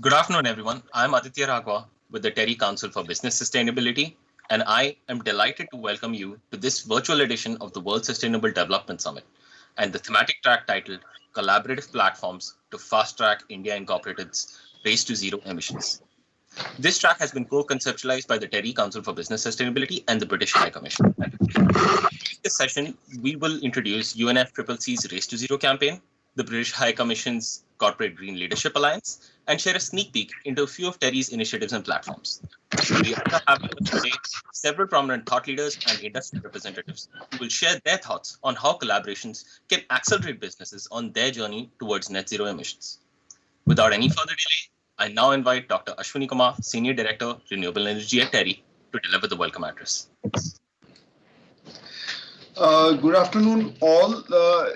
Good afternoon, everyone. I'm Aditya Raghawa with the Terry Council for Business Sustainability, and I am delighted to welcome you to this virtual edition of the World Sustainable Development Summit and the thematic track titled Collaborative Platforms to Fast Track India Incorporated's Race to Zero Emissions. This track has been co-conceptualized by the Terry Council for Business Sustainability and the British High Commission. In this session, we will introduce UNFCCC's Race to Zero campaign, the British High Commission's Corporate Green Leadership Alliance, and share a sneak peek into a few of Terry's initiatives and platforms. We also have with us today several prominent thought leaders and industry representatives who will share their thoughts on how collaborations can accelerate businesses on their journey towards net zero emissions. Without any further delay, I now invite Dr. Ashvini Kumar, Senior Director, Renewable Energy at Terry, to deliver the welcome address. Good afternoon, all.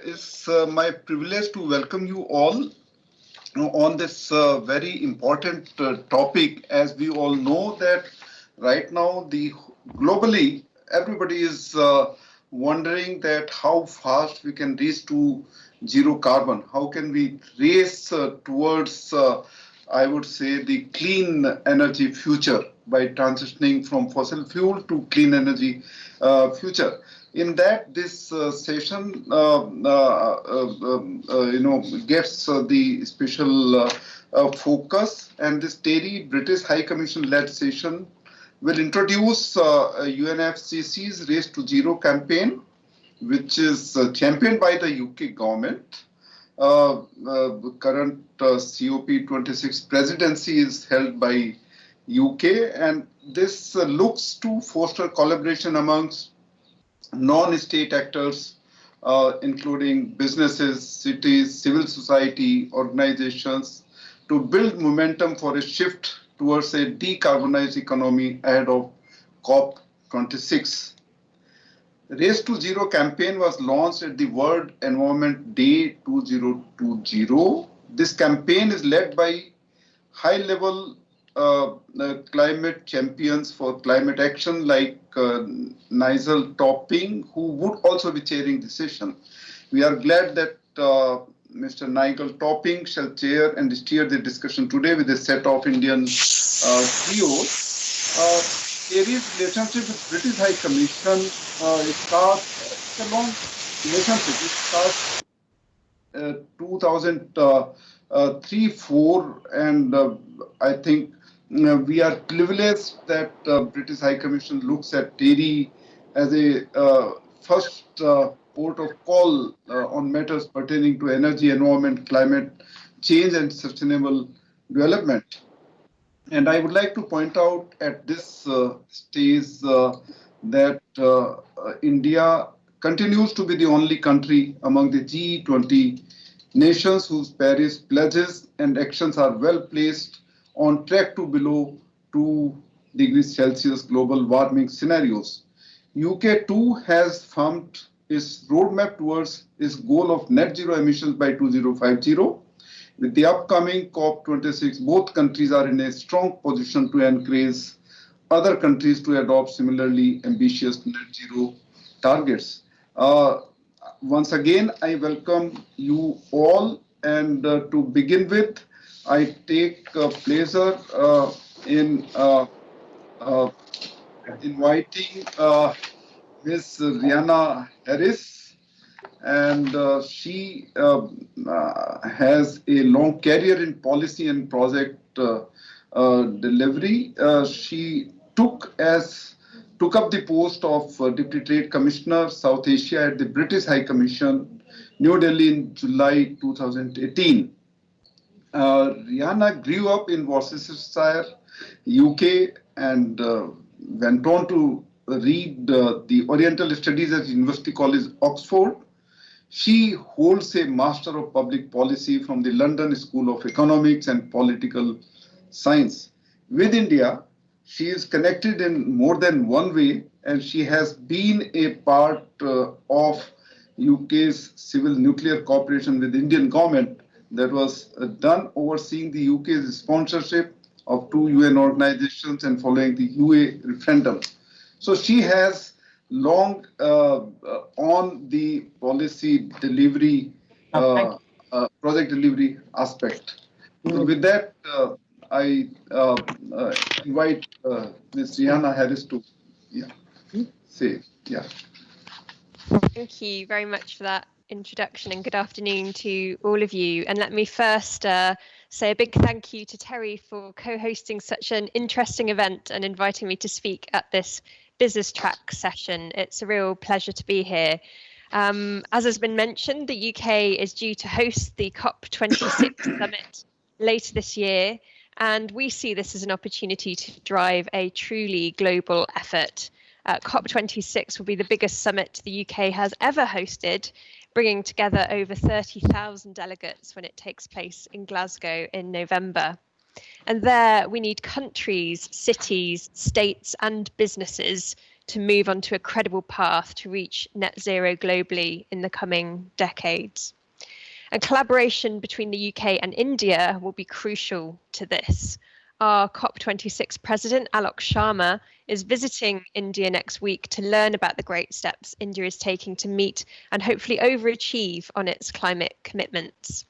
It's my privilege to welcome you all on this very important topic. As we all know that right now, globally, everybody is wondering that how fast we can reach to zero carbon. How can we race towards, I would say, the clean energy future by transitioning from fossil fuel to clean energy future. In that, this session, gets the special focus, and this Terry British High Commission-led session will introduce UNFCCC's Race to Zero campaign, which is championed by the UK government. Current COP26 presidency is held by UK, and this looks to foster collaboration amongst non-state actors, including businesses, cities, civil society, organizations, to build momentum for a shift towards a decarbonized economy ahead of COP26. Race to Zero campaign was launched at the World Environment Day 2020. This campaign is led by high-level climate champions for climate action like Nigel Topping, who would also be chairing the session. We are glad that Mr. Nigel Topping shall chair and steer the discussion today with a set of Indian CEOs. Terry's relationship with British High Commission it's a long relationship. It starts 2003-4, and I think we are privileged that British High Commission looks at Terry as a first port of call on matters pertaining to energy, environment, climate change, and sustainable development. And I would like to point out at this stage that India continues to be the only country among the G20 nations whose Paris pledges and actions are well placed on track to below 2 degrees Celsius global warming scenarios. UK too has firmed its roadmap towards its goal of net zero emissions by 2050. With the upcoming COP26, both countries are in a strong position to encourage other countries to adopt similarly ambitious net zero targets. Once again, I welcome you all, and to begin with, I take pleasure in inviting Ms Rhiannon Harries, and she has a long career in policy and project delivery. She took up the post of Deputy Trade Commissioner, South Asia at the British High Commission, New Delhi in July 2018. Rhiannon grew up in Worcestershire, UK, and went on to read the Oriental Studies at University College, Oxford. She holds a Master of Public Policy from the London School of Economics and Political Science. With India, she is connected in more than one way, and she has been a part of UK's civil nuclear cooperation with the Indian government that was done overseeing the UK's sponsorship of 2 UN organizations and following the UA referendum. So she has long on the policy delivery, project delivery aspect. So with that, I invite Ms. Rhiannon Harries to say, yeah. Thank you very much for that introduction and good afternoon to all of you. And let me first say a big thank you to Terry for co-hosting such an interesting event and inviting me to speak at this business track session. It's a real pleasure to be here. As has been mentioned, the UK is due to host the COP26 summit later this year, and we see this as an opportunity to drive a truly global effort. COP26 will be the biggest summit the UK has ever hosted, bringing together over 30,000 delegates when it takes place in Glasgow in November. And there we need countries, cities, states and businesses to move onto a credible path to reach net zero globally in the coming decades. And collaboration between the UK and India will be crucial to this. Our COP26 president, Alok Sharma, is visiting India next week to learn about the great steps India is taking to meet and hopefully overachieve on its climate commitments.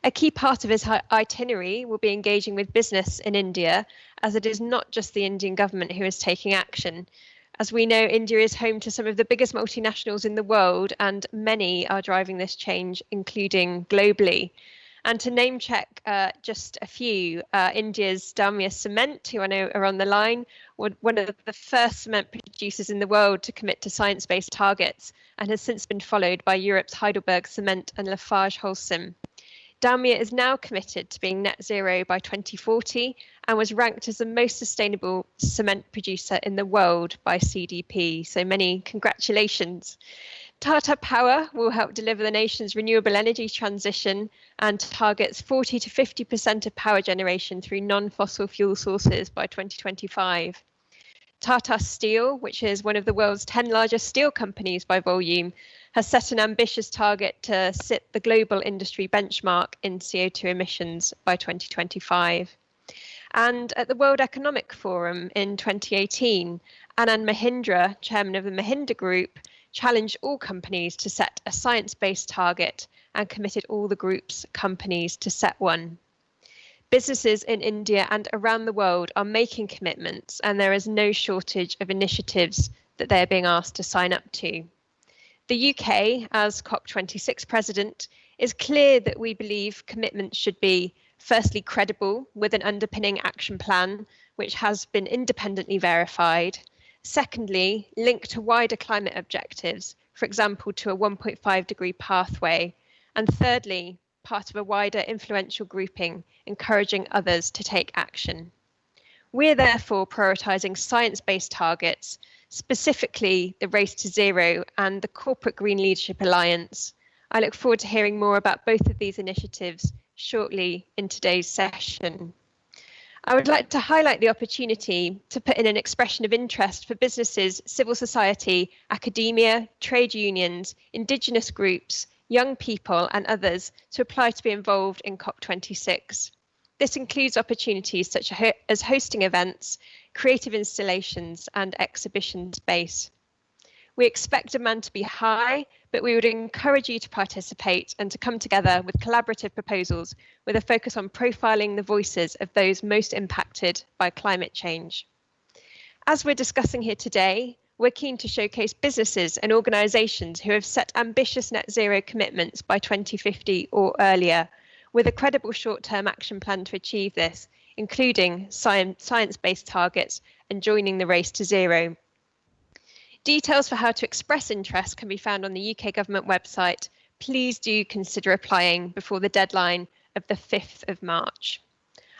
A key part of his itinerary will be engaging with business in India, as it is not just the Indian government who is taking action. As we know, India is home to some of the biggest multinationals in the world, and many are driving this change, including globally. And to name check just a few, India's Dalmia Cement, who I know are on the line, were one of the first cement producers in the world to commit to science-based targets, and has since been followed by Europe's Heidelberg Cement and Lafarge Holcim. Dalmia is now committed to being net zero by 2040 and was ranked as the most sustainable cement producer in the world by CDP. So many congratulations. Tata Power will help deliver the nation's renewable energy transition and targets 40 to 50% of power generation through non-fossil fuel sources by 2025. Tata Steel, which is one of the world's 10 largest steel companies by volume, has set an ambitious target to sit the global industry benchmark in CO2 emissions by 2025. And at the World Economic Forum in 2018, Anand Mahindra, chairman of the Mahindra Group, challenged all companies to set a science-based target and committed all the group's companies to set one. Businesses in India and around the world are making commitments, and there is no shortage of initiatives that they are being asked to sign up to. The UK, as COP26 president, is clear that we believe commitments should be firstly credible with an underpinning action plan, which has been independently verified. Secondly, linked to wider climate objectives, for example, to a 1.5 degree pathway. And thirdly, part of a wider influential grouping, encouraging others to take action. We're therefore prioritising science-based targets, specifically the Race to Zero and the Corporate Green Leadership Alliance. I look forward to hearing more about both of these initiatives shortly in today's session. I would like to highlight the opportunity to put in an expression of interest for businesses, civil society, academia, trade unions, Indigenous groups, young people and others to apply to be involved in COP26. This includes opportunities such as hosting events, creative installations and exhibition space. We expect demand to be high, but we would encourage you to participate and to come together with collaborative proposals with a focus on profiling the voices of those most impacted by climate change. As we're discussing here today, we're keen to showcase businesses and organisations who have set ambitious net zero commitments by 2050 or earlier, with a credible short-term action plan to achieve this, including science-based targets and joining the Race to Zero. Details for how to express interest can be found on the UK government website. Please do consider applying before the deadline of the 5th of March.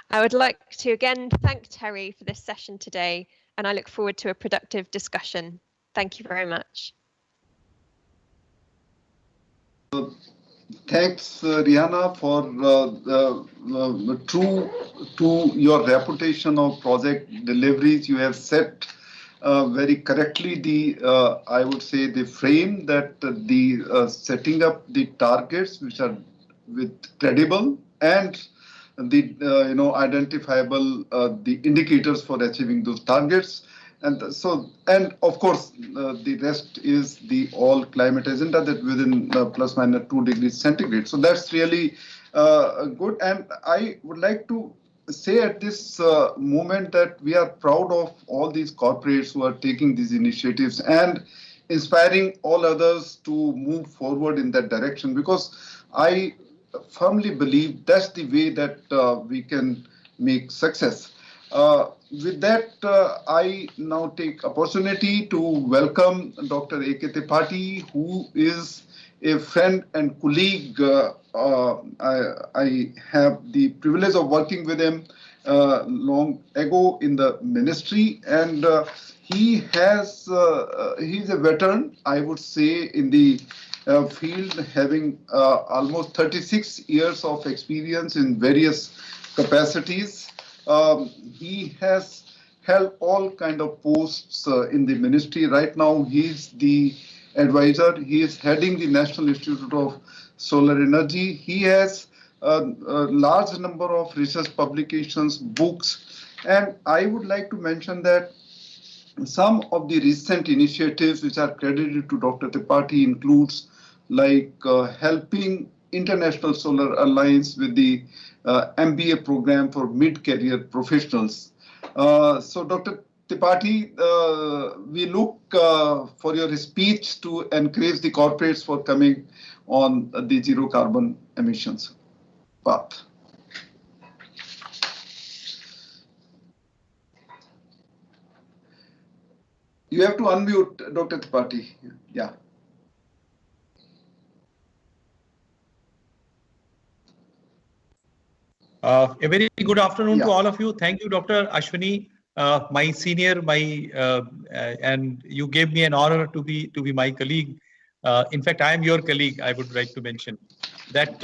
I would like to again thank Terry for this session today, and I look forward to a productive discussion. Thank you very much. Thanks, Rihanna, for true to your reputation of project deliveries. You have set very correctly the, I would say, the frame that the setting up the targets which are with credible and the identifiable the indicators for achieving those targets. And so, and of course, the rest is the all climate agenda that within plus minus 2 degrees centigrade. So that's really good. And I would like to say at this moment that we are proud of all these corporates who are taking these initiatives and inspiring all others to move forward in that direction, because I firmly believe that's the way that we can make success. With that, I now take opportunity to welcome Dr. A.K. Tripathi, who is a friend and colleague. I have the privilege of working with him long ago in the ministry, and he's a veteran, I would say, in the field, having almost 36 years of experience in various capacities. He has held all kind of posts in the ministry. Right now, he's the advisor. He is heading the National Institute of Solar Energy. He has a large number of research publications, books, and I would like to mention that some of the recent initiatives which are credited to Dr. Tripathi includes like helping International Solar Alliance with the MBA program for mid-career professionals. So Dr. Tripathi, we look for your speech to encourage the corporates for coming on the zero carbon emissions path. You have to unmute, Dr. Tripathi. Yeah. A very good afternoon to all of you. Thank you, Dr. Ashvini, my senior, and you gave me an honor to be my colleague. In fact, I am your colleague. I would like to mention that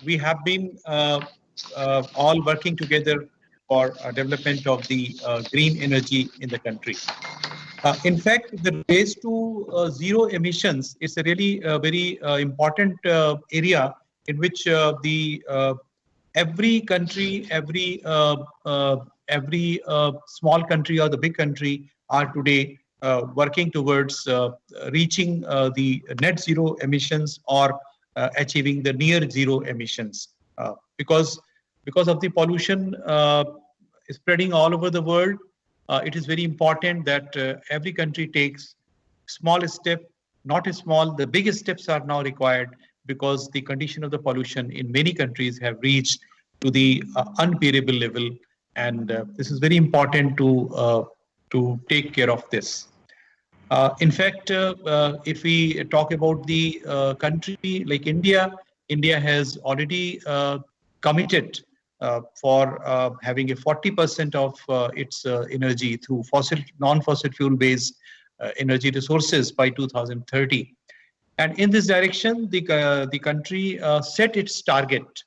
we have been all working together for development of the green energy in the country. In fact, the race to zero emissions is a really very important area in which every country, every small country or the big country are today working towards reaching the net zero emissions or achieving the near zero emissions because of the pollution spreading all over the world. It is very important that every country takes small step, not a small, the biggest steps are now required because the condition of the pollution in many countries have reached to the unbearable level. And this is very important to take care of this. In fact, if we talk about the country like India, India has already committed for having a 40% of its energy through non-fossil fuel-based energy resources by 2030. And in this direction, the country set its target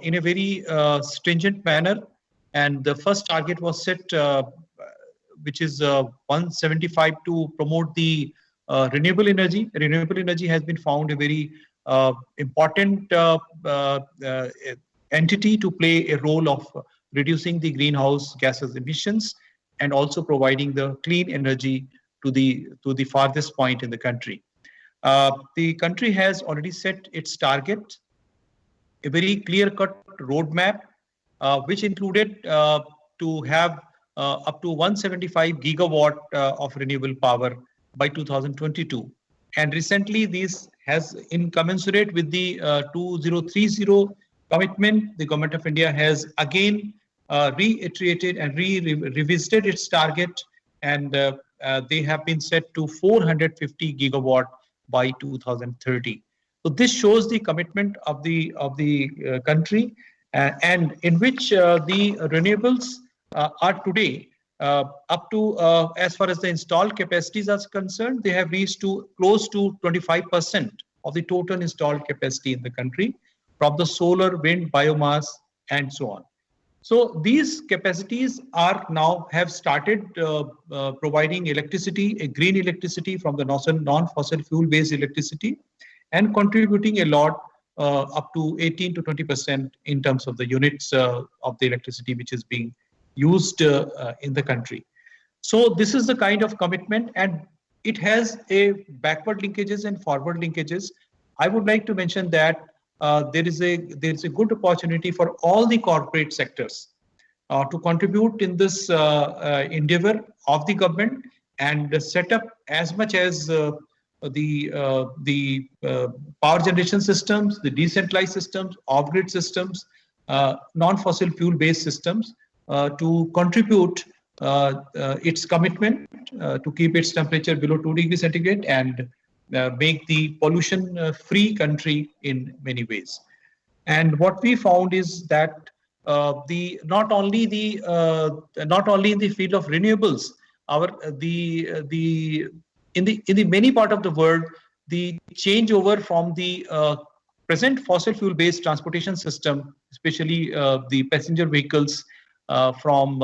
in a very stringent manner. And the first target was set, which is 175 to promote the renewable energy. Renewable energy has been found a very important entity to play a role of reducing the greenhouse gases emissions and also providing the clean energy to the farthest point in the country. The country has already set its target, a very clear-cut roadmap, which included to have up to 175 gigawatt of renewable power by 2022. And recently, this has, in commensurate with the 2030 commitment, the Government of India has again reiterated and revisited its target, and they have been set to 450 gigawatt by 2030. So this shows the commitment of the country, and in which the renewables are today up to, as far as the installed capacities are concerned, they have reached to close to 25% of the total installed capacity in the country from the solar, wind, biomass, and so on. So these capacities are now have started providing electricity, a green electricity from the non-fossil fuel-based electricity, and contributing a lot up to 18 to 20% in terms of the units of the electricity which is being used in the country. So this is the kind of commitment, and it has a backward linkages and forward linkages. I would like to mention that there is a good opportunity for all the corporate sectors to contribute in this endeavor of the government and set up as much as the power generation systems, the decentralized systems, off-grid systems, non-fossil fuel-based systems to contribute its commitment to keep its temperature below 2 degrees centigrade and make the pollution-free country in many ways. And what we found is that not only in the field of renewables, in the many part of the world, the changeover from the present fossil fuel based transportation system, especially the passenger vehicles, from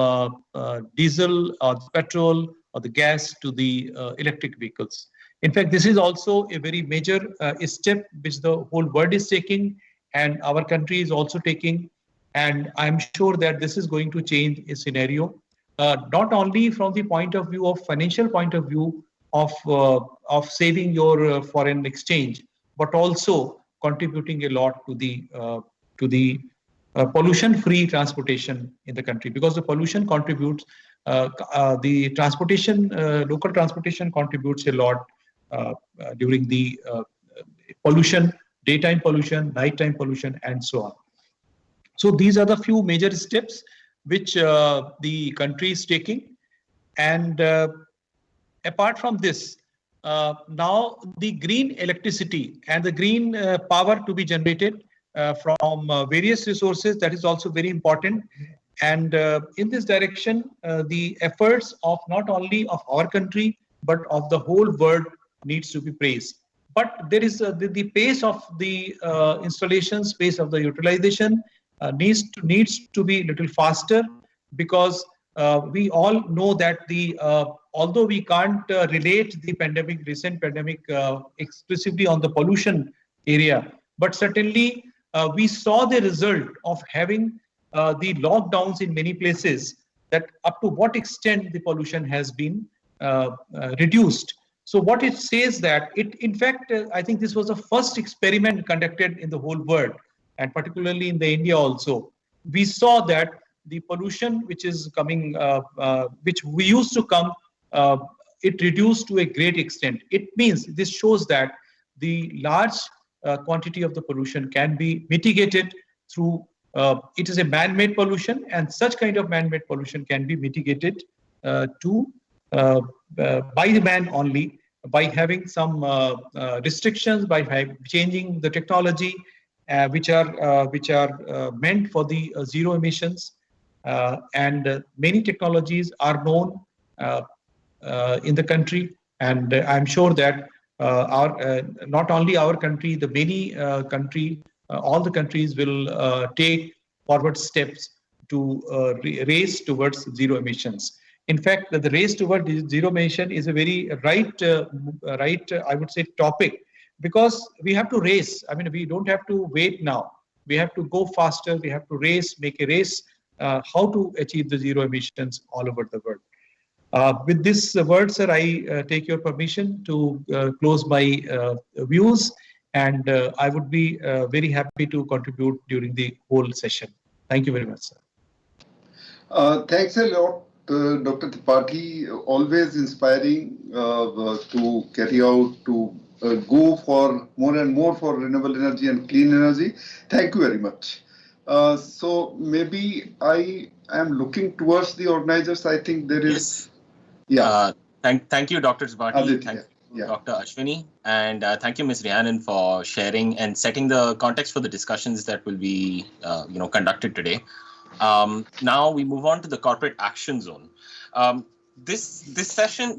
diesel or petrol or the gas to the electric vehicles. In fact, this is also a very major step which the whole world is taking and our country is also taking. And I'm sure that this is going to change a scenario, not only from the point of view of financial point of view of saving your foreign exchange, but also contributing a lot to the pollution-free transportation in the country, because the pollution contributes, the transportation, local transportation contributes a lot during the pollution, daytime pollution, nighttime pollution, and so on. So these are the few major steps which the country is taking. And apart from this, now the green electricity and the green power to be generated from various resources, that is also very important. And in this direction, the efforts of not only of our country, but of the whole world needs to be praised. But there is the pace of the installations, pace of the utilization needs to be a little faster, because we all know that although we can't relate the recent pandemic exclusively on the pollution area, but certainly we saw the result of having the lockdowns in many places, that up to what extent the pollution has been reduced. So what it says that in fact, I think this was the first experiment conducted in the whole world, and particularly in the India also. We saw that the pollution which is coming, which we used to come, it reduced to a great extent. It means this shows that the large quantity of the pollution can be mitigated through, it is a man-made pollution, and such kind of man-made pollution can be mitigated by the man only, by having some restrictions, by changing the technology which are meant for the zero emissions, and many technologies are known in the country, and I'm sure that not only our country, the many all the countries will take forward steps to race towards zero emissions. In fact, the race towards zero emission is a very right, I would say, topic, because we have to race. I mean, we don't have to wait now. We have to go faster. We have to race, make a race, how to achieve the zero emissions all over the world. With this word, sir, I take your permission to close my views, and I would be very happy to contribute during the whole session. Thank you very much, sir. Thanks a lot, Dr. Tripathi. Always inspiring to carry out, to go for more and more for renewable energy and clean energy. Thank you very much. So maybe I am looking towards the organizers. I think there is... Yes. Yeah. Thank you, Dr. Tripathi. Thank you, Dr. Ashvini. And thank you, Ms. Rhiannon, for sharing and setting the context for the discussions that will be conducted today. Now we move on to the corporate action zone. This section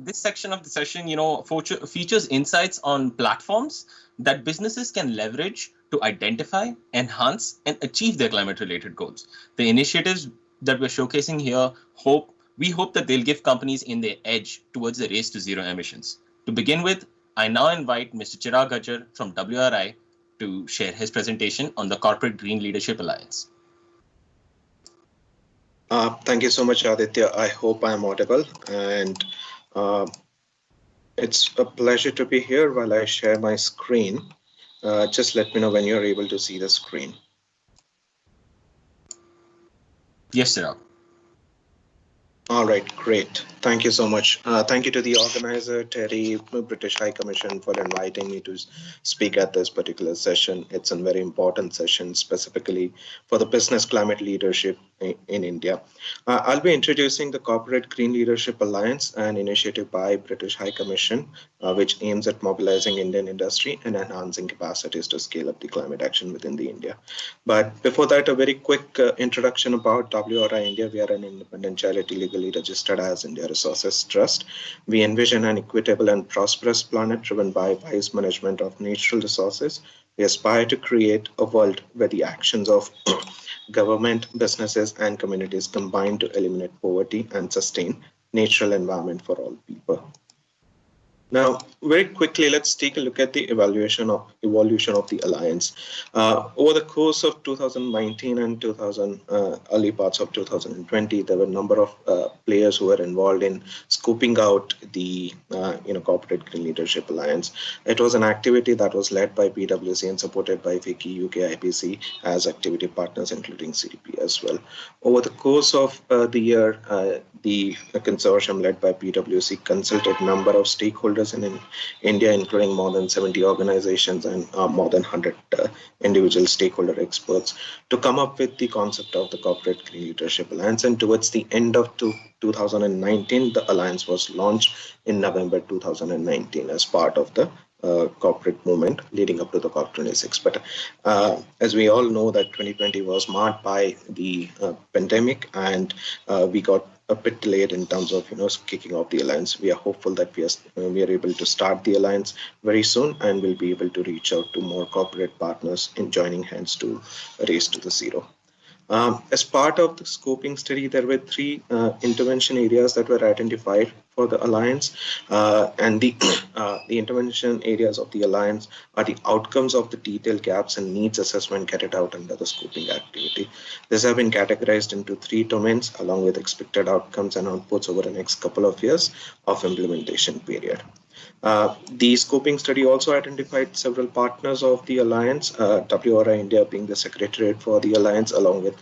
of the session, features insights on platforms that businesses can leverage to identify, enhance, and achieve their climate-related goals. The initiatives that we're showcasing here we hope that they'll give companies in their edge towards the race to zero emissions. To begin with, I now invite Mr. Chirag Gajjar from WRI to share his presentation on the Corporate Green Leadership Alliance. Thank you so much, Aditya. I hope I am audible, and it's a pleasure to be here while I share my screen. Just let me know when you're able to see the screen. Yes, sir. All right, great. Thank you so much. Thank you to the organizer, Terry, British High Commission, for inviting me to speak at this particular session. It's a very important session, specifically for the business climate leadership in India. I'll be introducing the Corporate Green Leadership Alliance, an initiative by British High Commission, which aims at mobilizing Indian industry and enhancing capacities to scale up the climate action within the India. But before that, a very quick introduction about WRI India. We are an independent charity legally registered as India Resources Trust. We envision an equitable and prosperous planet driven by wise management of natural resources. We aspire to create a world where the actions of government, businesses, and communities combine to eliminate poverty and sustain natural environment for all people. Now, very quickly, let's take a look at the evolution of the alliance. Over the course of 2019 and early parts of 2020, there were a number of players who were involved in scoping out the Corporate Green Leadership Alliance. It was an activity that was led by PwC and supported by FICCI, UK, IPC as activity partners, including CDP as well. Over the course of the year, the consortium led by PwC consulted a number of stakeholders in India, including more than 70 organizations and more than 100 individual stakeholder experts, to come up with the concept of the Corporate Green Leadership Alliance. And towards the end of 2019, the alliance was launched in November 2019 as part of the corporate movement leading up to the COP26. But as we all know, that 2020 was marked by the pandemic, and we got a bit delayed in terms of kicking off the alliance. We are hopeful that we are able to start the alliance very soon, and will be able to reach out to more corporate partners in joining hands to race to the zero. As part of the scoping study, there were three intervention areas that were identified for the alliance, and the intervention areas of the alliance are the outcomes of the detailed gaps and needs assessment carried out under the scoping activity. These have been categorized into three domains, along with expected outcomes and outputs over the next couple of years of implementation period. The scoping study also identified several partners of the alliance, WRI India being the secretariat for the alliance, along with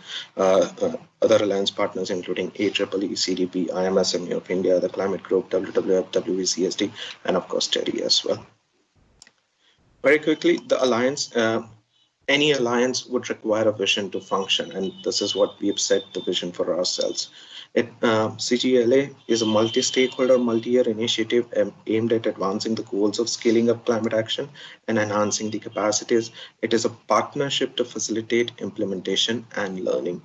other alliance partners including AEEE, CDP, IMSME of India, the Climate Group, WWF, WVCSD, and of course TERI as well. Very quickly, the alliance, any alliance would require a vision to function, and this is what we have set the vision for ourselves. CGLA is a multi-stakeholder, multi-year initiative aimed at advancing the goals of scaling up climate action and enhancing the capacities. It is a partnership to facilitate implementation and learning.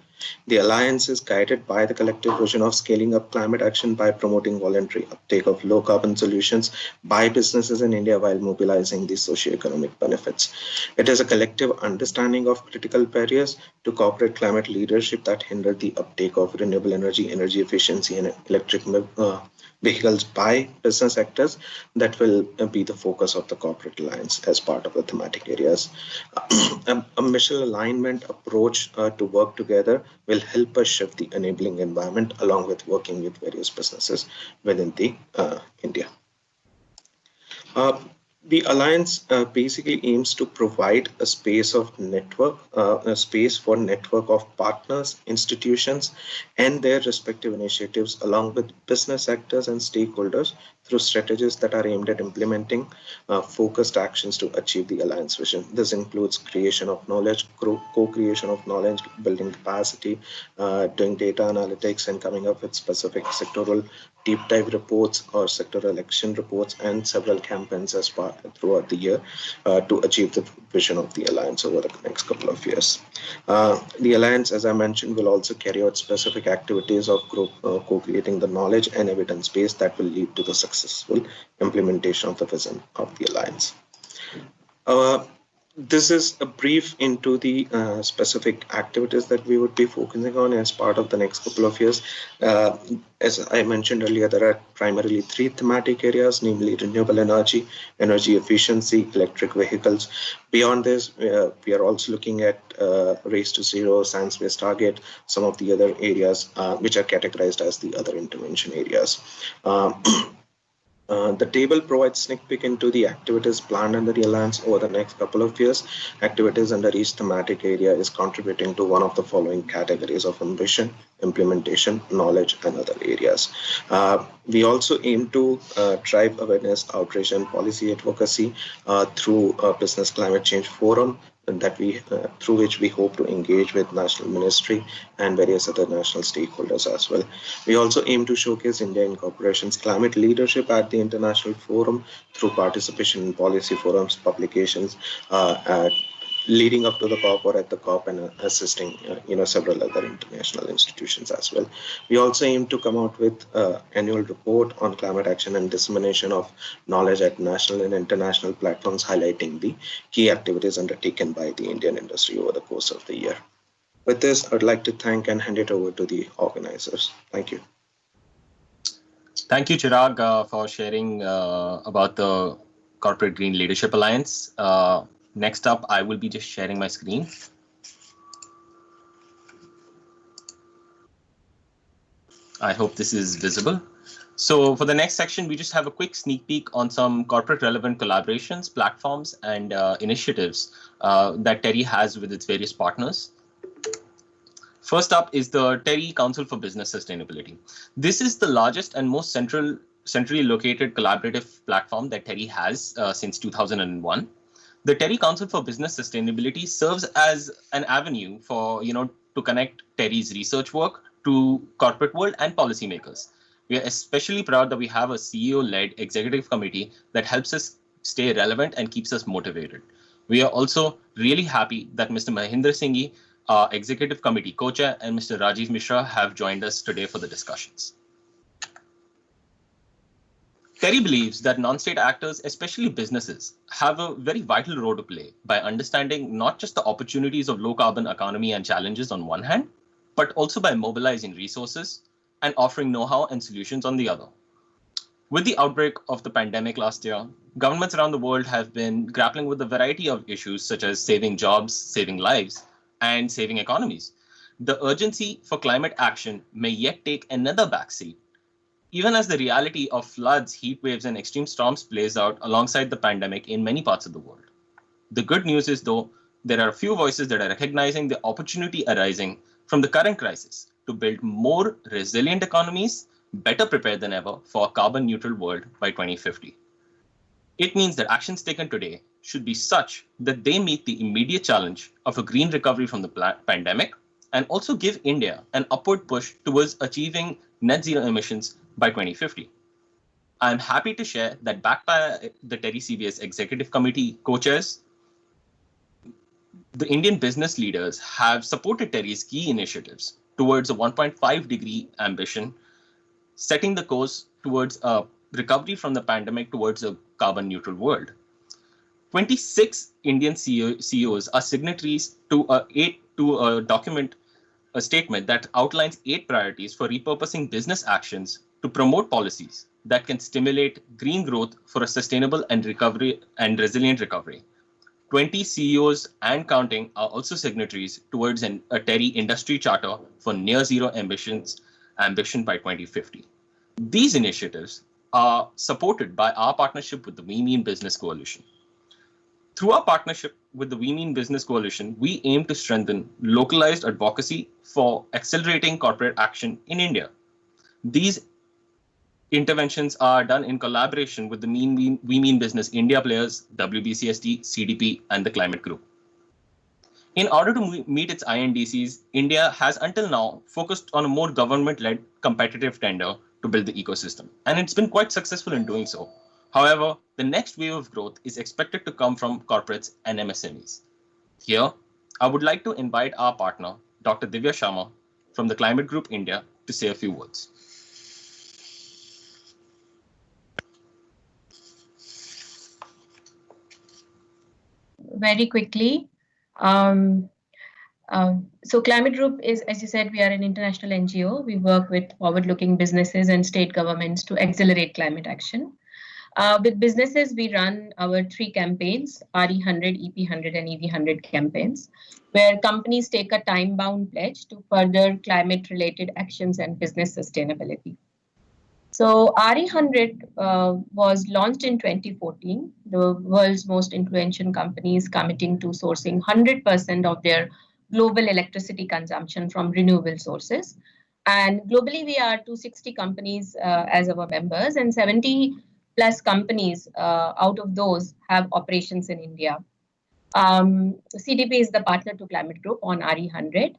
The alliance is guided by the collective vision of scaling up climate action by promoting voluntary uptake of low carbon solutions by businesses in India while mobilizing the socio-economic benefits. It is a collective understanding of critical barriers to corporate climate leadership that hinder the uptake of renewable energy, energy efficiency, and electric vehicles by business sectors that will be the focus of the corporate alliance as part of the thematic areas. A mission alignment approach to work together will help us shift the enabling environment along with working with various businesses within the India. The alliance basically aims to provide a space of network, a space for network of partners, institutions, and their respective initiatives, along with business sectors and stakeholders, through strategies that are aimed at implementing focused actions to achieve the alliance vision. This includes creation of knowledge, co-creation of knowledge, building capacity, doing data analytics, and coming up with specific sectoral deep dive reports or sectoral action reports, and several campaigns as part throughout the year to achieve the vision of the alliance over the next couple of years. The alliance, as I mentioned, will also carry out specific activities of co-creating the knowledge and evidence base that will lead to the successful implementation of the vision of the alliance. This is a brief into the specific activities that we would be focusing on as part of the next couple of years. As I mentioned earlier, there are primarily three thematic areas, namely renewable energy, energy efficiency, electric vehicles. Beyond this, we are also looking at race to zero, science-based target, some of the other areas which are categorized as the other intervention areas. The table provides sneak peek into the activities planned under the Alliance over the next couple of years. Activities under each thematic area is contributing to one of the following categories of ambition, implementation, knowledge, and other areas. We also aim to drive awareness, outreach, and policy advocacy through a Business Climate Change Forum, that we through which we hope to engage with national ministry and various other national stakeholders as well. We also aim to showcase India Incorporation's climate leadership at the international forum through participation in policy forums, publications, leading up to the COP or at the COP, and assisting several other international institutions as well. We also aim to come out with annual report on climate action and dissemination of knowledge at national and international platforms, highlighting the key activities undertaken by the Indian industry over the course of the year. With this, I'd like to thank and hand it over to the organizers. Thank you. Thank you, Chirag, for sharing about the Corporate Green Leadership Alliance. Next up, I will be just sharing my screen. I hope this is visible. So for the next section, we just have a quick sneak peek on some corporate relevant collaborations, platforms, and initiatives that TERI has with its various partners. First up is the TERI Council for Business Sustainability. This is the largest and most centrally located collaborative platform that TERI has since 2001. The TERI Council for Business Sustainability serves as an avenue for, to connect TERI's research work to corporate world and policymakers. We are especially proud that we have a CEO-led executive committee that helps us stay relevant and keeps us motivated. We are also really happy that Mr. Mahindra Singhi, our executive committee co-chair, and Mr. Rajiv Mishra have joined us today for the discussions. TERI believes that non-state actors, especially businesses, have a very vital role to play by understanding not just the opportunities of low-carbon economy and challenges on one hand, but also by mobilizing resources and offering know-how and solutions on the other. With the outbreak of the pandemic last year, governments around the world have been grappling with a variety of issues such as saving jobs, saving lives, and saving economies. The urgency for climate action may yet take another backseat, even as the reality of floods, heat waves, and extreme storms plays out alongside the pandemic in many parts of the world. The good news is, though, there are a few voices that are recognizing the opportunity arising from the current crisis to build more resilient economies, better prepared than ever for a carbon neutral world by 2050. It means that actions taken today should be such that they meet the immediate challenge of a green recovery from the pandemic and also give India an upward push towards achieving net zero emissions by 2050. I'm happy to share that backed by the TERI CBS Executive Committee co-chairs, the Indian business leaders have supported TERI's key initiatives towards a 1.5 degree ambition, setting the course towards a recovery from the pandemic towards a carbon neutral world. 26 Indian CEOs are signatories to a document, a statement that outlines 8 priorities for repurposing business actions to promote policies that can stimulate green growth for a sustainable and resilient recovery. 20 CEOs and counting are also signatories towards a TERI industry charter for near zero ambition by 2050. These initiatives are supported by our partnership with the We Mean Business Coalition. Through our partnership with the We Mean Business Coalition, we aim to strengthen localized advocacy for accelerating corporate action in India. These interventions are done in collaboration with the We Mean Business India players, WBCSD, CDP, and the Climate Group. In order to meet its INDCs, India has until now focused on a more government-led competitive tender to build the ecosystem, and it's been quite successful in doing so. However, the next wave of growth is expected to come from corporates and MSMEs. Here, I would like to invite our partner, Dr. Divya Sharma from the Climate Group India, to say a few words. Very quickly. So Climate Group is, as you said, we are an international NGO. We work with forward-looking businesses and state governments to accelerate climate action. With businesses, we run our 3 campaigns, RE100, EP100, and EV100 campaigns, where companies take a time-bound pledge to further climate-related actions and business sustainability. So RE100 was launched in 2014, the world's most influential companies committing to sourcing 100% of their global electricity consumption from renewable sources. And globally, we are 260 companies as our members, and 70 plus companies out of those have operations in India. CDP is the partner to Climate Group on RE100.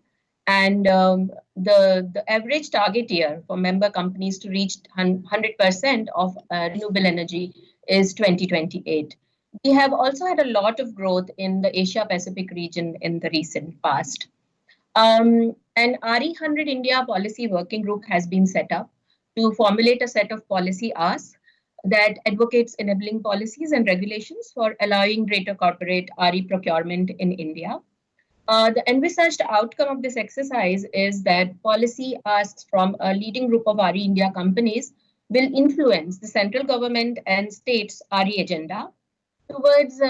And the average target year for member companies to reach 100% of renewable energy is 2028. We have also had a lot of growth in the Asia Pacific region in the recent past. An RE100 India Policy Working Group has been set up to formulate a set of policy asks that advocates enabling policies and regulations for allowing greater corporate RE procurement in India. The envisaged outcome of this exercise is that policy asks from a leading group of RE India companies will influence the central government and states' RE agenda towards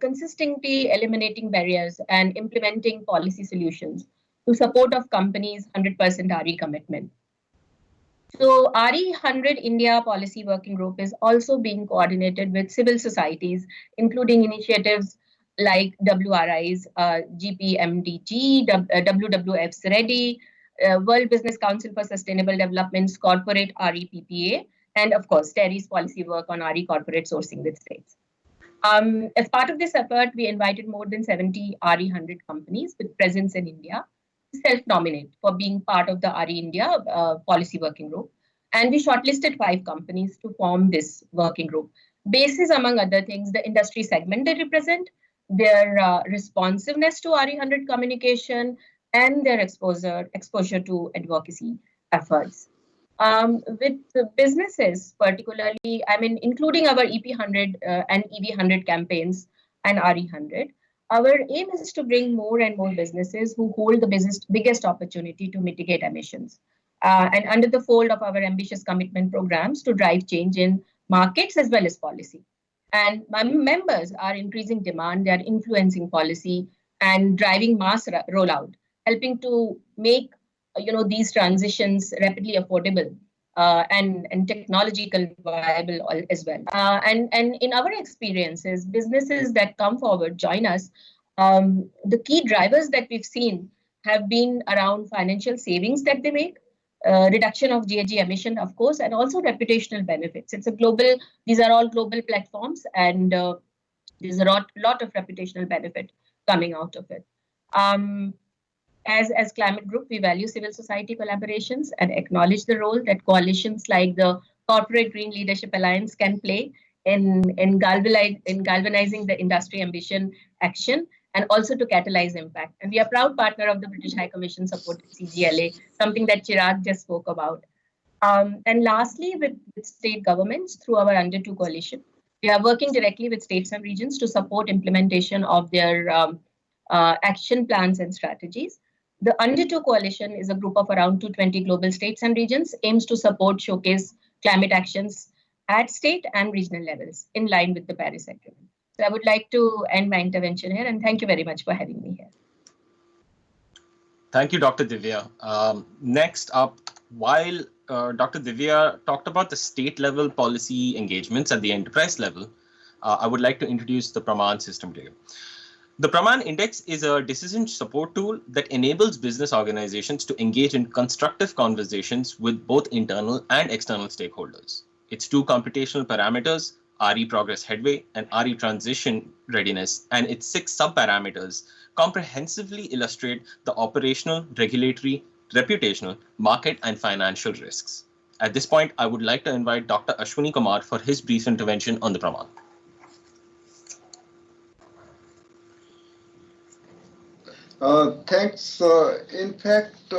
consistently eliminating barriers and implementing policy solutions to support of companies' 100% RE commitment. So RE100 India Policy Working Group is also being coordinated with civil societies, including initiatives like WRI's GPMDG, WWF's READY, World Business Council for Sustainable Development's Corporate RE-PPA, and of course, TERI's policy work on RE corporate sourcing with states. As part of this effort, we invited more than 70 RE100 companies with presence in India to self-nominate for being part of the RE India policy working group. And we shortlisted 5 companies to form this working group. Basis, among other things, the industry segment they represent, their responsiveness to RE100 communication, and their exposure to advocacy efforts. With the businesses, particularly, including our EP100 and EV100 campaigns and RE100, our aim is to bring more and more businesses who hold the biggest opportunity to mitigate emissions. And under the fold of our ambitious commitment programs to drive change in markets as well as policy. And my members are increasing demand, they are influencing policy and driving mass rollout, helping to make these transitions rapidly affordable and technological viable as well. And in our experiences, businesses that come forward, join us, the key drivers that we've seen have been around financial savings that they make, reduction of GHG emission, of course, and also reputational benefits. These are all global platforms, and there's a lot of reputational benefit coming out of it. As Climate Group, we value civil society collaborations and acknowledge the role that coalitions like the Corporate Green Leadership Alliance can play in galvanizing the industry ambition action and also to catalyze impact. And we are a proud partner of the British High Commission supported CGLA, something that Chirag just spoke about. And lastly, with state governments through our Under 2 coalition, we are working directly with states and regions to support implementation of their action plans and strategies. The Under 2 coalition is a group of around 220 global states and regions, aims to showcase climate actions at state and regional levels in line with the Paris Agreement. So I would like to end my intervention here, and thank you very much for having me here. Thank you, Dr. Divya. Next up, while Dr. Divya talked about the state level policy engagements at the enterprise level, I would like to introduce the Praman system to you. The Praman Index is a decision support tool that enables business organizations to engage in constructive conversations with both internal and external stakeholders. Its 2 computational parameters, RE progress headway and RE transition readiness, and its 6 sub-parameters comprehensively illustrate the operational, regulatory, reputational, market, and financial risks. At this point, I would like to invite Dr. Ashvini Kumar for his brief intervention on the Praman. Thanks. In fact,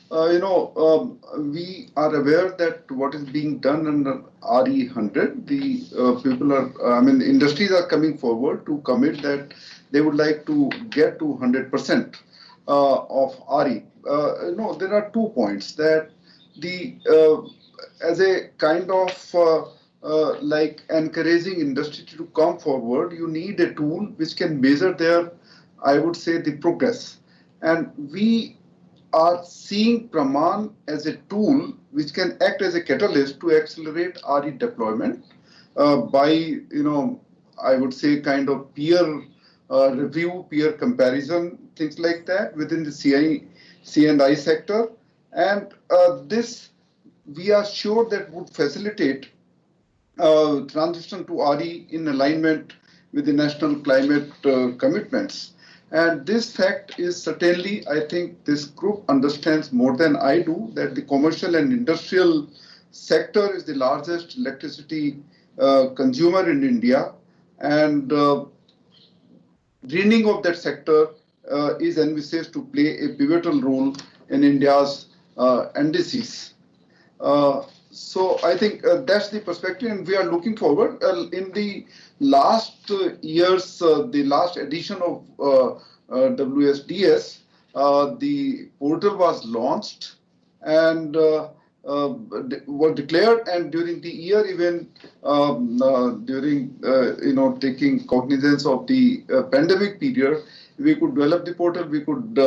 we are aware that what is being done under RE100, the industries are coming forward to commit that they would like to get to 100% of RE. There are 2 points that as a kind of like encouraging industry to come forward, you need a tool which can measure their, I would say, the progress. And we are seeing Praman as a tool which can act as a catalyst to accelerate RE deployment by, I would say kind of peer review, peer comparison, things like that within the C&I sector. And this, we are sure that would facilitate transition to RE in alignment with the national climate commitments. And this fact is certainly, I think this group understands more than I do, that the commercial and industrial sector is the largest electricity consumer in India. And greening of that sector is envisaged to play a pivotal role in India's indices. So I think that's the perspective, and we are looking forward. In the last years, the last edition of WSDS, the portal was launched and were declared, and during the year, even during taking cognizance of the pandemic period, we could develop the portal. We could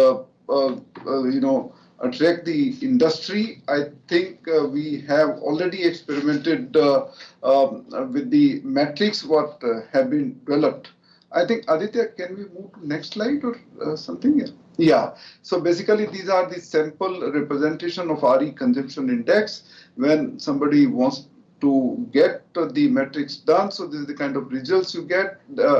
attract the industry. I think we have already experimented with the metrics what have been developed. I think, Aditya, can we move to next slide or something? Yeah. So basically, these are the sample representation of RE consumption index when somebody wants to get the metrics done. So this is the kind of results you get.